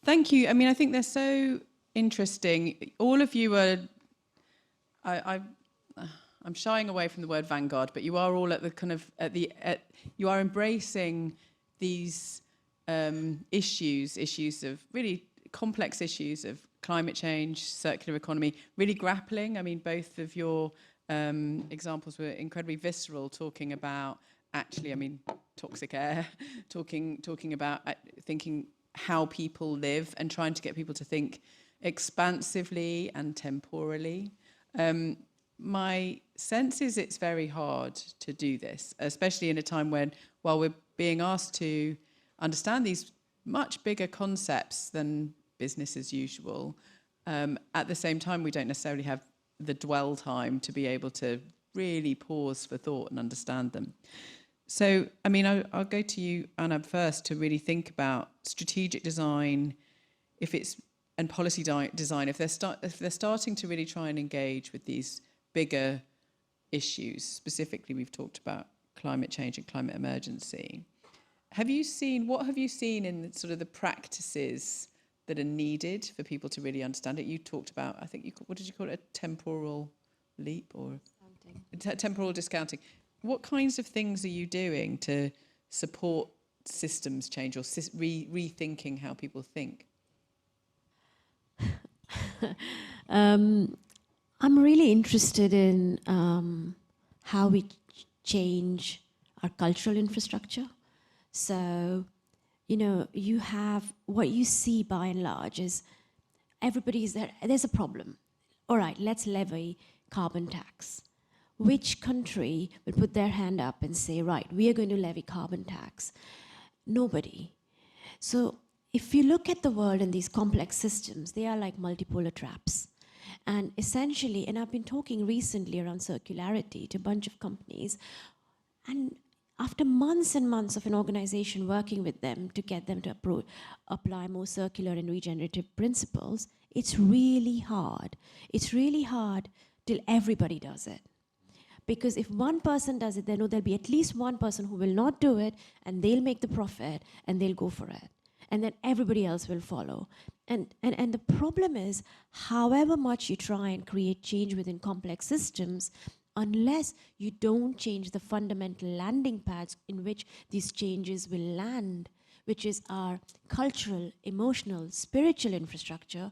Thank you. I mean, I think they're so interesting. All of you are... I'm shying away from the word vanguard, but you are all at the kind of you are embracing these issues of really complex issues of climate change, circular economy, really grappling. I mean, both of your examples were incredibly visceral, talking about actually, I mean, toxic air, talking about thinking how people live and trying to get people to think expansively and temporally. My sense is it's very hard to do this, especially in a time when, while we're being asked to understand these much bigger concepts than business as usual, at the same time, we don't necessarily have the dwell time to be able to really pause for thought and understand them. So, I mean, I'll go to you, Anna, first to really think about strategic design, and policy design, if they're starting to really try and engage with these bigger issues. Specifically, we've talked about climate change and climate emergency. What have you seen in sort of the practices that are needed for people to really understand it? You talked about, I think, what did you call it, a temporal leap or temporal discounting? What kinds of things are you doing to support systems change or rethinking how people think? I'm really interested in how we change our cultural infrastructure. So, you know, you have what you see by and large is everybody's there. There's a problem. All right, let's levy carbon tax. Which country would put their hand up and say, right, we are going to levy carbon tax? Nobody. So if you look at the world in these complex systems, they are like multipolar traps. And essentially, and I've been talking recently around circularity to a bunch of companies, and after months and months of an organization working with them to get them to apply more circular and regenerative principles, it's really hard. It's really hard till everybody does it. Because if one person does it, they know there'll be at least one person who will not do it, and they'll make the profit, and they'll go for it. And then everybody else will follow. And the problem is, however much you try and create change within complex systems, unless you don't change the fundamental landing pads in which these changes will land, which is our cultural, emotional, spiritual infrastructure,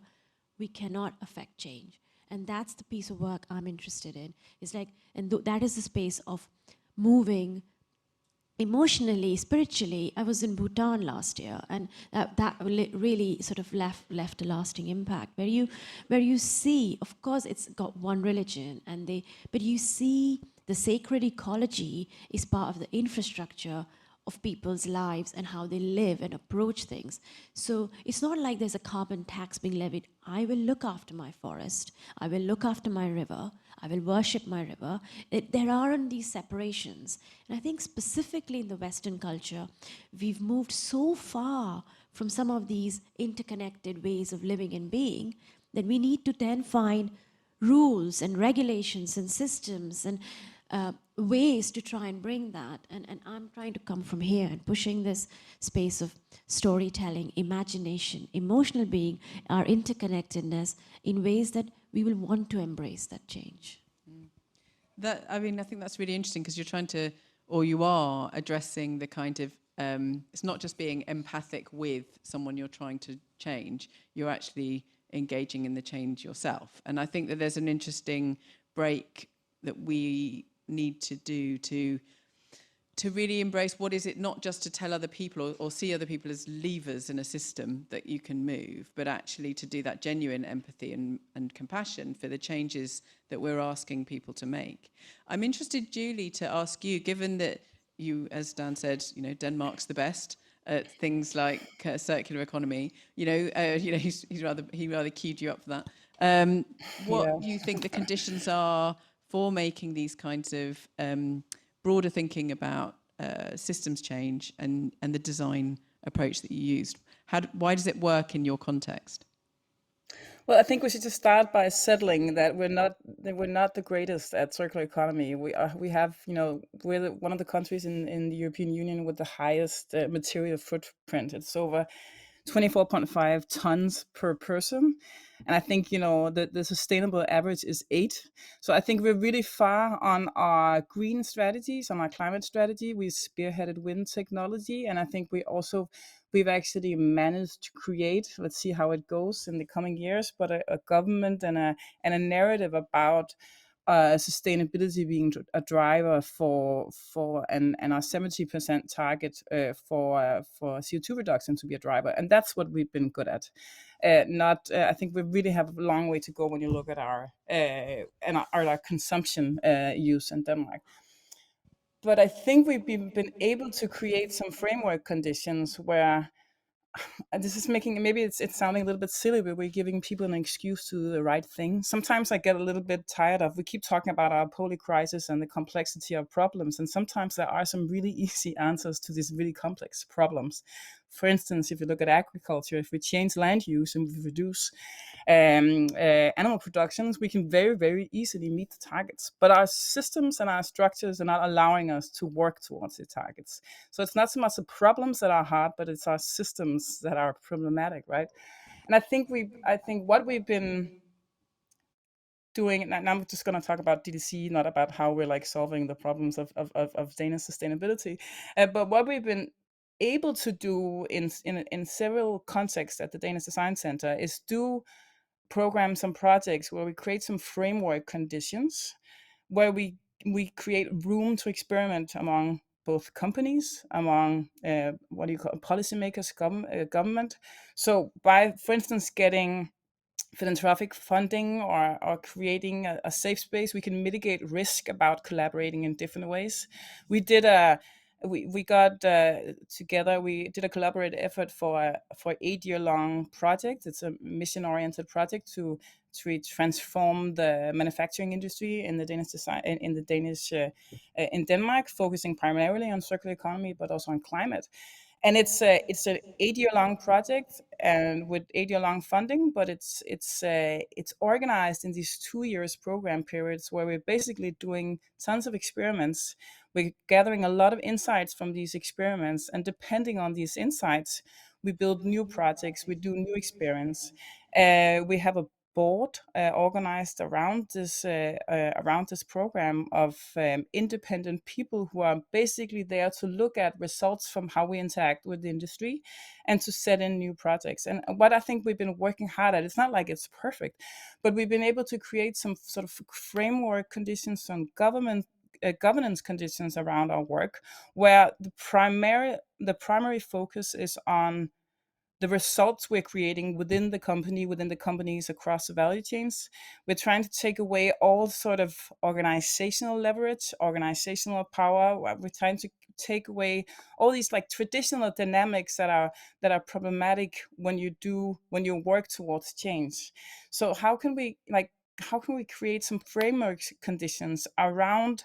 we cannot affect change. And that's the piece of work I'm interested in. It's like, and that is the space of moving emotionally, spiritually. I was in Bhutan last year, and that really sort of left a lasting impact. Where you see, of course, it's got one religion, but you see the sacred ecology is part of the infrastructure of people's lives and how they live and approach things. So it's not like there's a carbon tax being levied. I will look after my forest. I will look after my river. I will worship my river. There aren't these separations. And I think specifically in the Western culture, we've moved so far from some of these interconnected ways of living and being that we need to then find rules and regulations and systems and ways to try and bring that. And I'm trying to come from here and pushing this space of storytelling, imagination, emotional being, our interconnectedness in ways that we will want to embrace that change. I think that's really interesting because you're trying to, or you are addressing the kind of, it's not just being empathic with someone you're trying to change, you're actually engaging in the change yourself. And I think that there's an interesting break that we need to do to really embrace what is it, not just to tell other people or see other people as levers in a system that you can move, but actually to do that genuine empathy and compassion for the changes that we're asking people to make. I'm interested, Julie, to ask you, given that you, as Dan said, Denmark's the best at things like circular economy, he rather queued you up for that. What do you think the conditions are for making these kinds of broader thinking about systems change and the design approach that you used? Why does it work in your context? Well, I think we should just start by settling that we're not the greatest at circular economy. We have, we're one of the countries in the European Union with the highest material footprint. It's over 24.5 tons per person. And I think, the sustainable average is 8. So I think we're really far on our green strategies, on our climate strategy. We spearheaded wind technology. And I think we've actually managed to create, let's see how it goes in the coming years, but a government and a narrative about sustainability being a driver for and our 70% target for CO2 reduction to be a driver, and that's what we've been good at. I think we really have a long way to go when you look at our consumption use in Denmark. But I think we've been able to create some framework conditions where this is making, maybe it's sounding a little bit silly, but we're giving people an excuse to do the right thing. Sometimes I get a little bit tired of, we keep talking about our poly crisis and the complexity of problems, and sometimes there are some really easy answers to these really complex problems. For instance, if you look at agriculture, if we change land use and we reduce animal productions, we can very, very easily meet the targets. But our systems and our structures are not allowing us to work towards the targets. So it's not so much the problems that are hard, but it's our systems that are problematic, right? And I think what we've been doing, and I'm just going to talk about DDC, not about how we're like solving the problems of Danish sustainability, but what we've been able to do in several contexts at the Danish Design Center is do programs and projects where we create some framework conditions where we create room to experiment among both companies, among policymakers, government. So by, for instance, getting philanthropic funding or creating a safe space, we can mitigate risk about collaborating in different ways. We did we got together. We did a collaborative effort for 8-year-long project. It's a mission-oriented project to transform the manufacturing industry in the Danish design in Denmark, focusing primarily on circular economy, but also on climate. And it's an 8-year-long project and with 8-year-long funding, but it's organized in these 2 years program periods where we're basically doing tons of experiments. We're gathering a lot of insights from these experiments, and depending on these insights, we build new projects, we do new experiments. We have a board organized around this program of independent people who are basically there to look at results from how we interact with the industry and to set in new projects. And what I think we've been working hard at, it's not like it's perfect, but we've been able to create some sort of framework conditions, some governance conditions around our work, where the primary focus is on the results we're creating within the companies across the value chains. We're trying to take away all sort of organizational leverage, organizational power. We're trying to take away all these like traditional dynamics that are problematic when you work towards change. So how can we create some framework conditions around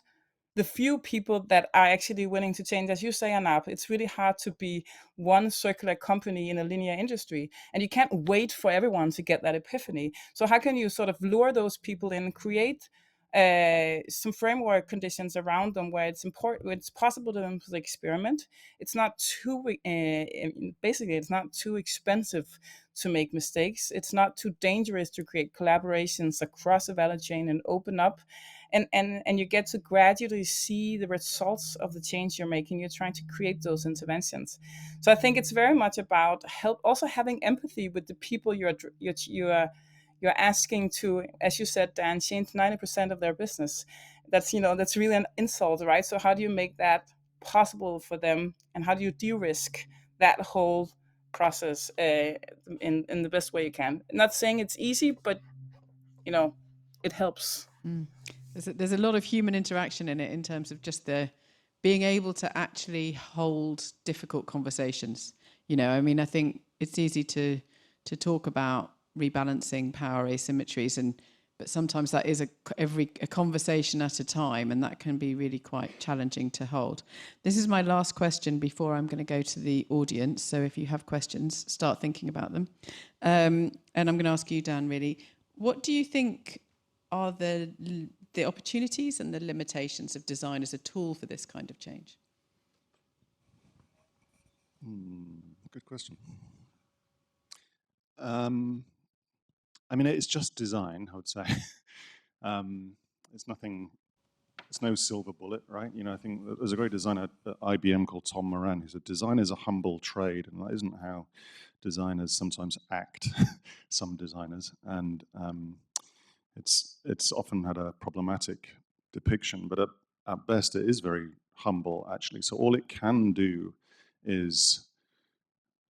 the few people that are actually willing to change? As you say, Anab, it's really hard to be one circular company in a linear industry, and you can't wait for everyone to get that epiphany. So how can you sort of lure those people in, create some framework conditions around them where it's possible to them to experiment. It's not too basically it's not too expensive to make mistakes. It's not too dangerous to create collaborations across the value chain and open up. And you get to gradually see the results of the change you're making. You're trying to create those interventions. So I think it's very much about also having empathy with the people you're asking to, as you said, Dan, change 90% of their business. That's really an insult, right? So how do you make that possible for them, and how do you de-risk that whole process in the best way you can? I'm not saying it's easy, but it helps. There's a lot of human interaction in it, in terms of just the being able to actually hold difficult conversations. I think it's easy to talk about rebalancing power asymmetries, but sometimes that is a conversation at a time, and that can be really quite challenging to hold. This is my last question before I'm going to go to the audience. So if you have questions, start thinking about them. And I'm going to ask you, Dan, really, what do you think are the opportunities and the limitations of design as a tool for this kind of change? Good question. It's just design, I would say. It's no silver bullet, right? I think there's a great designer at IBM called Tom Moran who said, design is a humble trade, and that isn't how designers sometimes act, some designers. And it's often had a problematic depiction, but at best it is very humble, actually. So all it can do is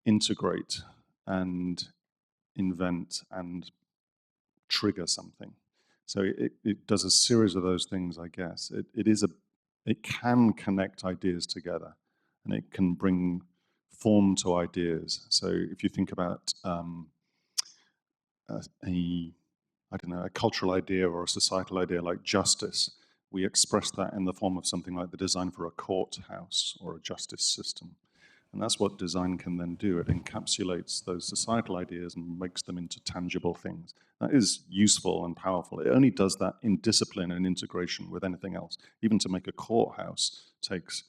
integrate and invent and trigger something. So it does a series of those things, I guess. It can connect ideas together, and it can bring form to ideas. So if you think about a cultural idea or a societal idea like justice, we express that in the form of something like the design for a courthouse or a justice system. And that's what design can then do. It encapsulates those societal ideas and makes them into tangible things. That is useful and powerful. It only does that in discipline and integration with anything else. Even to make a courthouse takes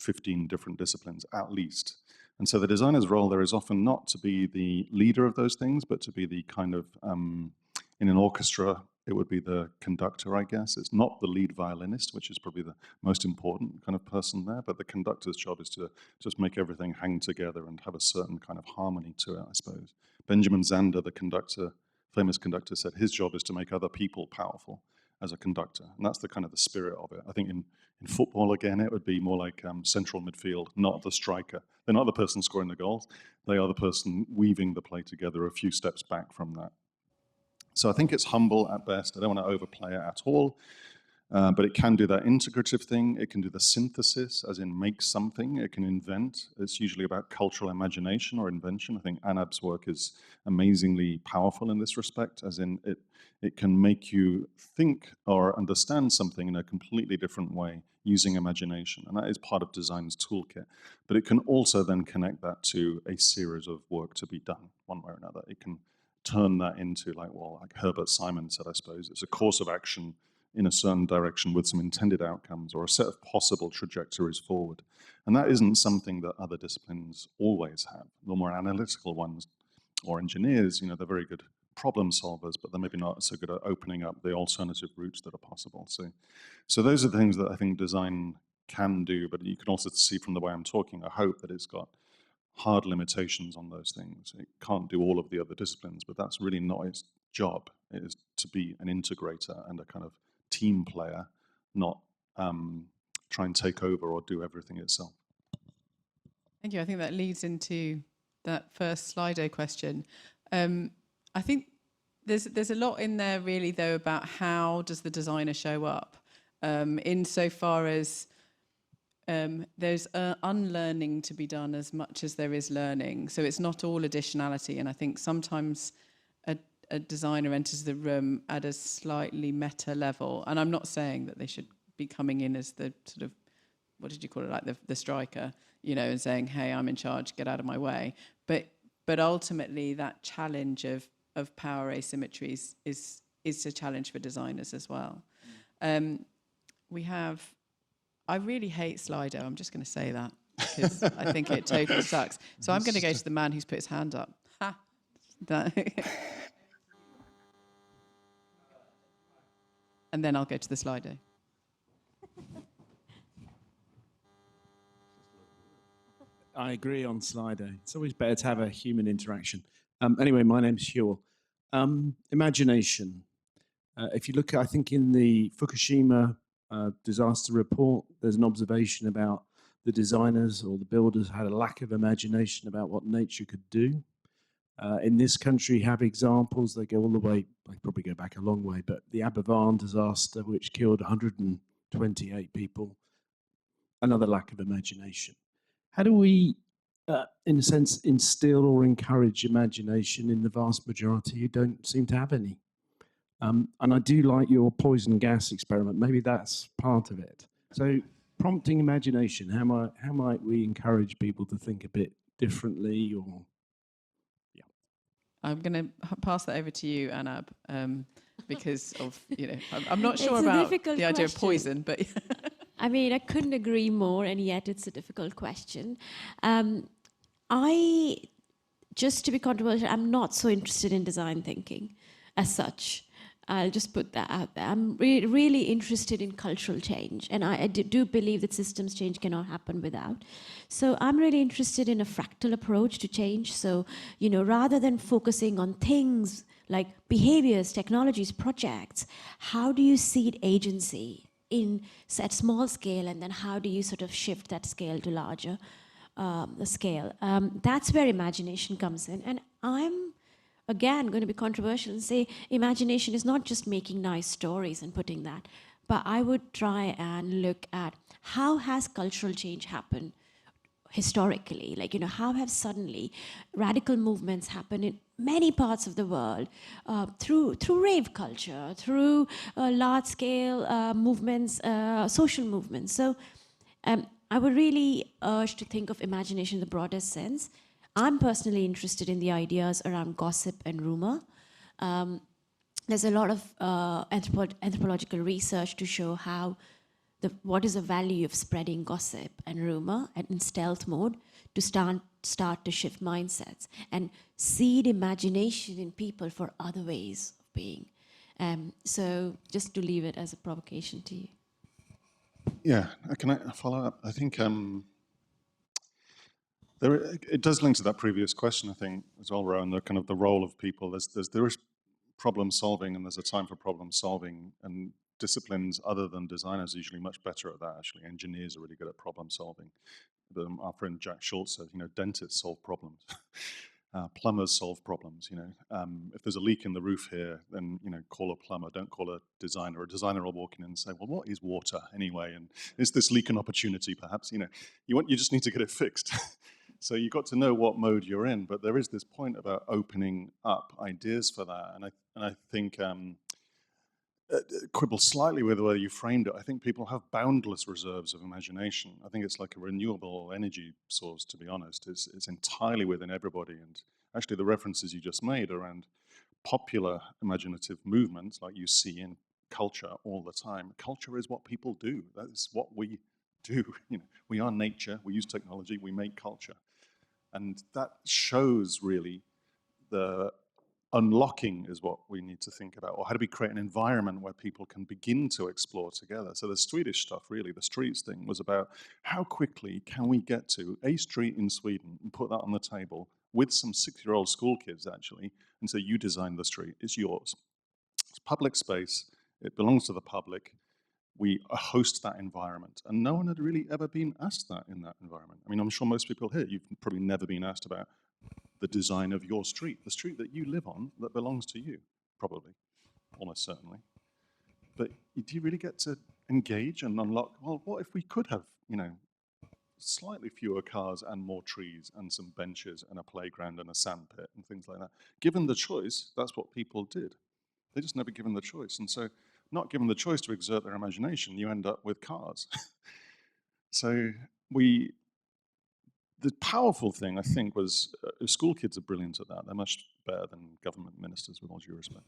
15 different disciplines at least. And so the designer's role there is often not to be the leader of those things, but to be the kind of, in an orchestra, it would be the conductor, I guess. It's not the lead violinist, which is probably the most important kind of person there, but the conductor's job is to just make everything hang together and have a certain kind of harmony to it, I suppose. Benjamin Zander, the conductor, famous conductor, said his job is to make other people powerful as a conductor. And that's the kind of the spirit of it. I think in football, again, it would be more like central midfield, not the striker. They're not the person scoring the goals. They are the person weaving the play together a few steps back from that. So I think it's humble at best. I don't want to overplay it at all. But it can do that integrative thing. It can do the synthesis, as in make something. It can invent. It's usually about cultural imagination or invention. I think Anab's work is amazingly powerful in this respect, as in it can make you think or understand something in a completely different way using imagination. And that is part of design's toolkit. But it can also then connect that to a series of work to be done, one way or another. It can turn that into, like Herbert Simon said, I suppose, it's a course of action in a certain direction with some intended outcomes or a set of possible trajectories forward. And that isn't something that other disciplines always have. The more analytical ones or engineers, they're very good problem solvers, but they're maybe not so good at opening up the alternative routes that are possible. So those are the things that I think design can do, but you can also see from the way I'm talking, I hope that it's got hard limitations on those things. It can't do all of the other disciplines, but that's really not its job. It is to be an integrator and a kind of team player, not try and take over or do everything itself. Thank you. I think that leads into that first Slido question. I think there's a lot in there really, though, about how does the designer show up, insofar as there's unlearning to be done as much as there is learning. So it's not all additionality. And I think sometimes a designer enters the room at a slightly meta level. And I'm not saying that they should be coming in as the sort of, what did you call it, like the striker, and saying, hey, I'm in charge, get out of my way. But ultimately that challenge of power asymmetries is a challenge for designers as well. I really hate Slido. I'm just going to say that because I think it totally sucks. So I'm going to go to the man who's put his hand up. Ha! And then I'll go to the Slido. I agree on Slido. It's always better to have a human interaction. Anyway, my name's Huel. Imagination. If you look at, I think in the Fukushima disaster report, there's an observation about the designers or the builders had a lack of imagination about what nature could do. In this country, have examples. They go all the way, they probably go back a long way, but the Aberfan disaster, which killed 128 people, another lack of imagination. How do we, in a sense, instill or encourage imagination in the vast majority who don't seem to have any? And I do like your poison gas experiment. Maybe that's part of it. So prompting imagination, how might we encourage people to think a bit differently or... I'm going to pass that over to you, Anab, because of, I'm not sure about the idea of poison, but... I mean, I couldn't agree more, and yet it's a difficult question. Just to be controversial, I'm not so interested in design thinking as such. I'll just put that out there. I'm really interested in cultural change, and I do believe that systems change cannot happen without. So I'm really interested in a fractal approach to change. So, rather than focusing on things like behaviors, technologies, projects, how do you seed agency at small scale, and then how do you sort of shift that scale to larger scale? That's where imagination comes in. And I'm again going to be controversial and say imagination is not just making nice stories and putting that, but I would try and look at how has cultural change happened historically. Like, how have suddenly radical movements happened in many parts of the world through rave culture, through large-scale movements, social movements. So I would really urge to think of imagination in the broadest sense. I'm personally interested in the ideas around gossip and rumor. There's a lot of anthropological research to show how what is the value of spreading gossip and rumor and in stealth mode to start to shift mindsets and seed imagination in people for other ways of being. So just to leave it as a provocation to you. Yeah, can I follow up? I think it does link to that previous question, I think, as well, around the kind of the role of people. There is problem solving, and there's a time for problem solving, and disciplines other than designers are usually much better at that. Actually, engineers are really good at problem solving. Our friend Jack Schultz said, dentists solve problems. Plumbers solve problems. If there's a leak in the roof here, then call a plumber. Don't call a designer. A designer will walk in and say, "Well, what is water anyway? And is this leak an opportunity? Perhaps you just need to get it fixed." So you got to know what mode you're in. But there is this point about opening up ideas for that, and I think. Quibble slightly with the way you framed it. I think people have boundless reserves of imagination. I think it's like a renewable energy source, to be honest. It's entirely within everybody. And actually the references you just made around popular imaginative movements, like you see in culture all the time. Culture is what people do. That is what we do. We are nature, we use technology, we make culture. And that shows really the unlocking is what we need to think about, or how do we create an environment where people can begin to explore together. So the Swedish stuff, really, the streets thing, was about how quickly can we get to a street in Sweden and put that on the table with some 6-year-old school kids, actually, and say, you designed the street, it's yours. It's public space, it belongs to the public, we host that environment. And no one had really ever been asked that in that environment. I mean, I'm sure most people here, you've probably never been asked about the design of your street, the street that you live on that belongs to you, probably, almost certainly. But do you really get to engage and unlock, well, what if we could have, slightly fewer cars and more trees and some benches and a playground and a sandpit and things like that? Given the choice, that's what people did. They just never given the choice. And so not given the choice to exert their imagination, you end up with cars. So the powerful thing, I think, was school kids are brilliant at that. They're much better than government ministers, with all due respect,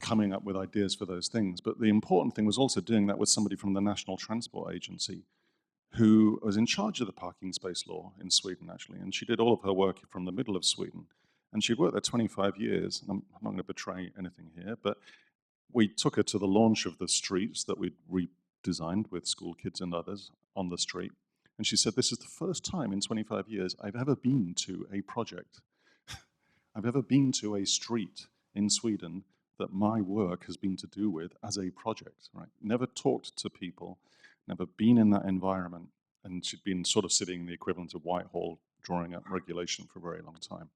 coming up with ideas for those things. But the important thing was also doing that with somebody from the National Transport Agency, who was in charge of the parking space law in Sweden, actually. And she did all of her work from the middle of Sweden. And she'd worked there 25 years. And I'm not going to betray anything here, but we took her to the launch of the streets that we'd redesigned with school kids and others on the street. And she said, this is the first time in 25 years I've ever been to a project. I've ever been to a street in Sweden that my work has been to do with as a project, right? Never talked to people, never been in that environment. And she'd been sort of sitting in the equivalent of Whitehall, drawing up regulation for a very long time.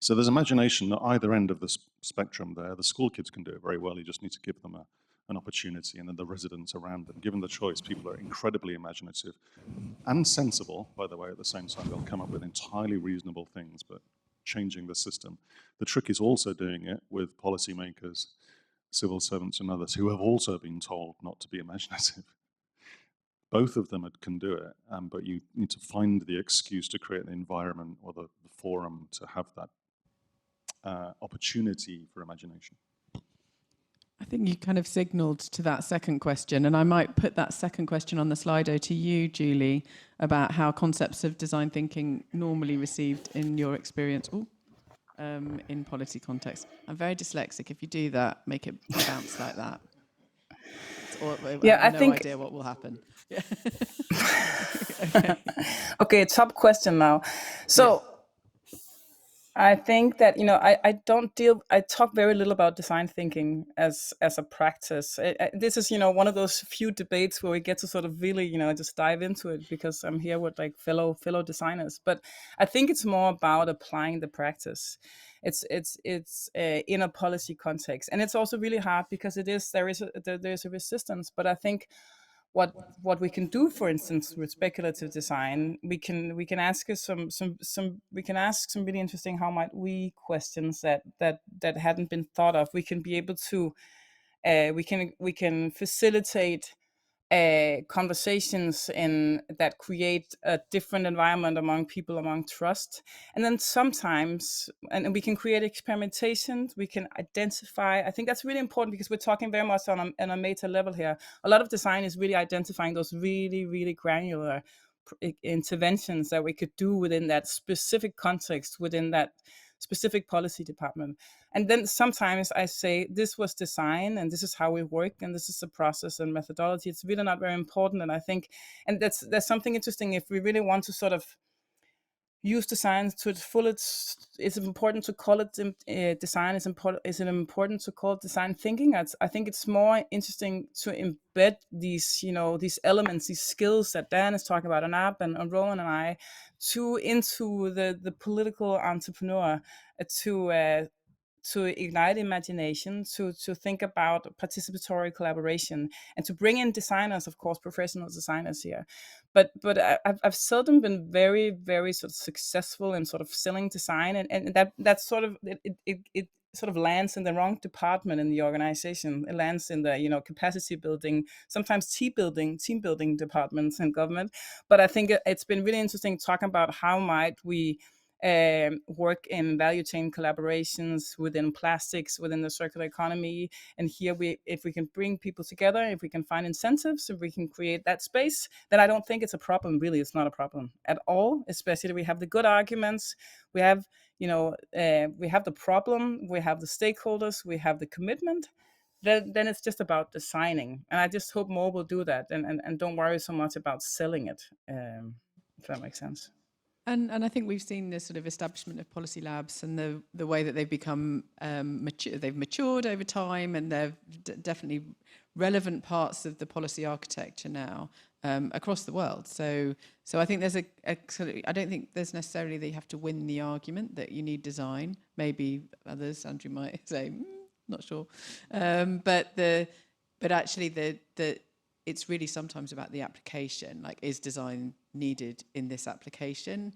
So there's imagination at either end of the spectrum there. The school kids can do it very well. You just need to give them an opportunity, and then the residents around them. Given the choice, people are incredibly imaginative and sensible, by the way, at the same time. They'll come up with entirely reasonable things, but changing the system. The trick is also doing it with policymakers, civil servants, and others who have also been told not to be imaginative. Both of them can do it, but you need to find the excuse to create the environment or the forum to have that opportunity for imagination. I think you kind of signaled to that second question, and I might put that second question on the Slido to you, Julie, about how concepts of design thinking normally received in your experience in policy context. I'm very dyslexic. If you do that, make it bounce like that. Yeah, I have no idea what will happen. Yeah. Okay. Okay, top question now. So. Yes. I think that, I talk very little about design thinking as a practice. This is, one of those few debates where we get to sort of really, just dive into it, because I'm here with like fellow designers. But I think it's more about applying the practice. It's in a policy context. And it's also really hard because there's a resistance. But I think what we can do, for instance, with speculative design, we can ask some really interesting how might we questions that hadn't been thought of. We can be able to we can facilitate conversations that create a different environment among people, among trust. And then sometimes, and we can create experimentation, we can identify. I think that's really important because we're talking very much on a meta level here. A lot of design is really identifying those really, really granular interventions that we could do within that specific context, within that specific policy department. And then sometimes I say, this was design and this is how we work and this is the process and methodology. It's really not very important. And I think, and there's something interesting if we really want to sort of use design to its fullest. It's important to call it design. Is it important to call it design thinking? I think it's more interesting to embed these, these elements, these skills that Dan is talking about, and Ab and Rowan and I, into the political entrepreneur, to ignite imagination, to think about participatory collaboration, and to bring in designers, of course, professional designers here. But I've seldom been very, very sort of successful in sort of selling design, and that sort of it sort of lands in the wrong department in the organization. It lands in the capacity building, sometimes team building departments in government. But I think it's been really interesting talking about how might we work in value chain collaborations within plastics, within the circular economy. And here, if we can bring people together, if we can find incentives, if we can create that space, then I don't think it's a problem. Really, it's not a problem at all, especially we have the good arguments. We have, we have the problem, we have the stakeholders, we have the commitment. Then it's just about designing. And I just hope more will do that and don't worry so much about selling it, if that makes sense. And I think we've seen this sort of establishment of policy labs and the way that they've become they've matured over time, and they're definitely relevant parts of the policy architecture now across the world. So I think there's I don't think there's necessarily that you have to win the argument that you need design. Maybe others, Andrew might say, not sure, but actually it's really sometimes about the application. Like, is design needed in this application?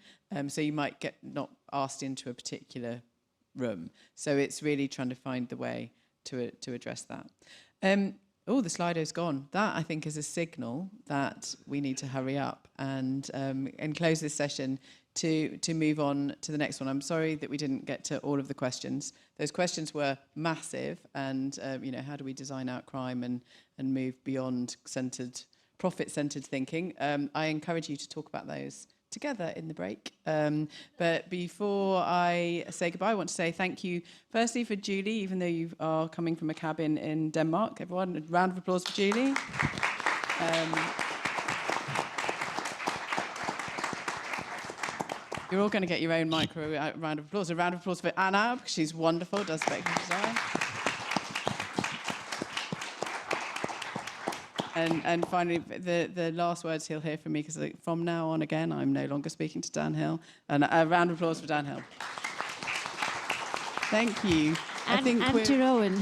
So you might get not asked into a particular room. So it's really trying to find the way to address that. Oh, the Slido's gone. That, I think, is a signal that we need to hurry up and close this session to move on to the next one. I'm sorry that we didn't get to all of the questions. Those questions were massive, and how do we design out crime and move beyond profit-centered thinking? I encourage you to talk about those together in the break. But before I say goodbye, I want to say thank you, firstly, for Julie, even though you are coming from a cabin in Denmark. Everyone, a round of applause for Julie. You're all going to get your own micro round of applause. A round of applause for Anna, because she's wonderful, does spectrum design. And finally, the last words he'll hear from me, because from now on again, I'm no longer speaking to Dan Hill. And a round of applause for Dan Hill. Thank you. And to Rowan.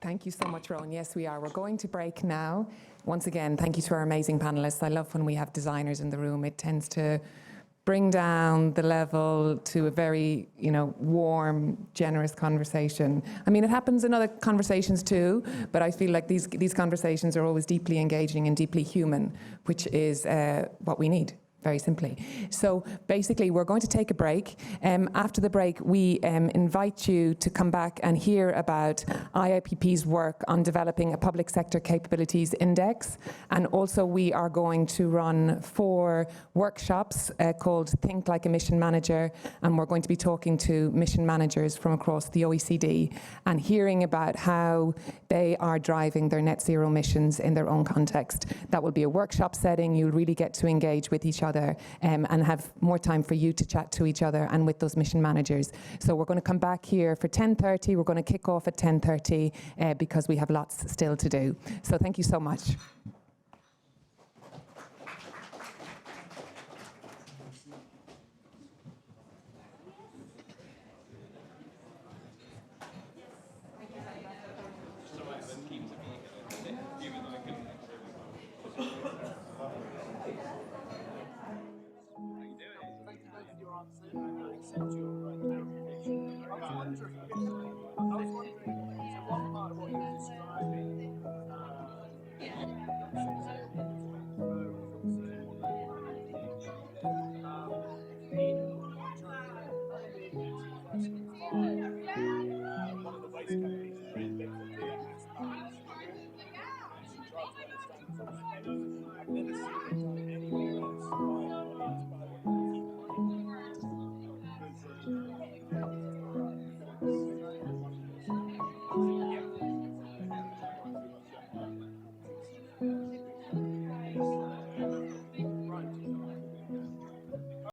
Thank you so much, Rowan. Yes, we are. We're going to break now. Once again, thank you to our amazing panelists. I love when we have designers in the room. It tends to bring down the level to a very, warm, generous conversation. I mean, it happens in other conversations too, but I feel like these conversations are always deeply engaging and deeply human, which is what we need. Very simply. So basically, we're going to take a break. After the break, we invite you to come back and hear about IIPP's work on developing a public sector capabilities index. And also, we are going to run 4 workshops called Think Like a Mission Manager. And we're going to be talking to mission managers from across the OECD and hearing about how they are driving their net zero missions in their own context. That will be a workshop setting. You'll really get to engage with each other and have more time for you to chat to each other and with those mission managers. So we're going to come back here for 10:30. We're going to kick off at 10:30 because we have lots still to do. So thank you so much.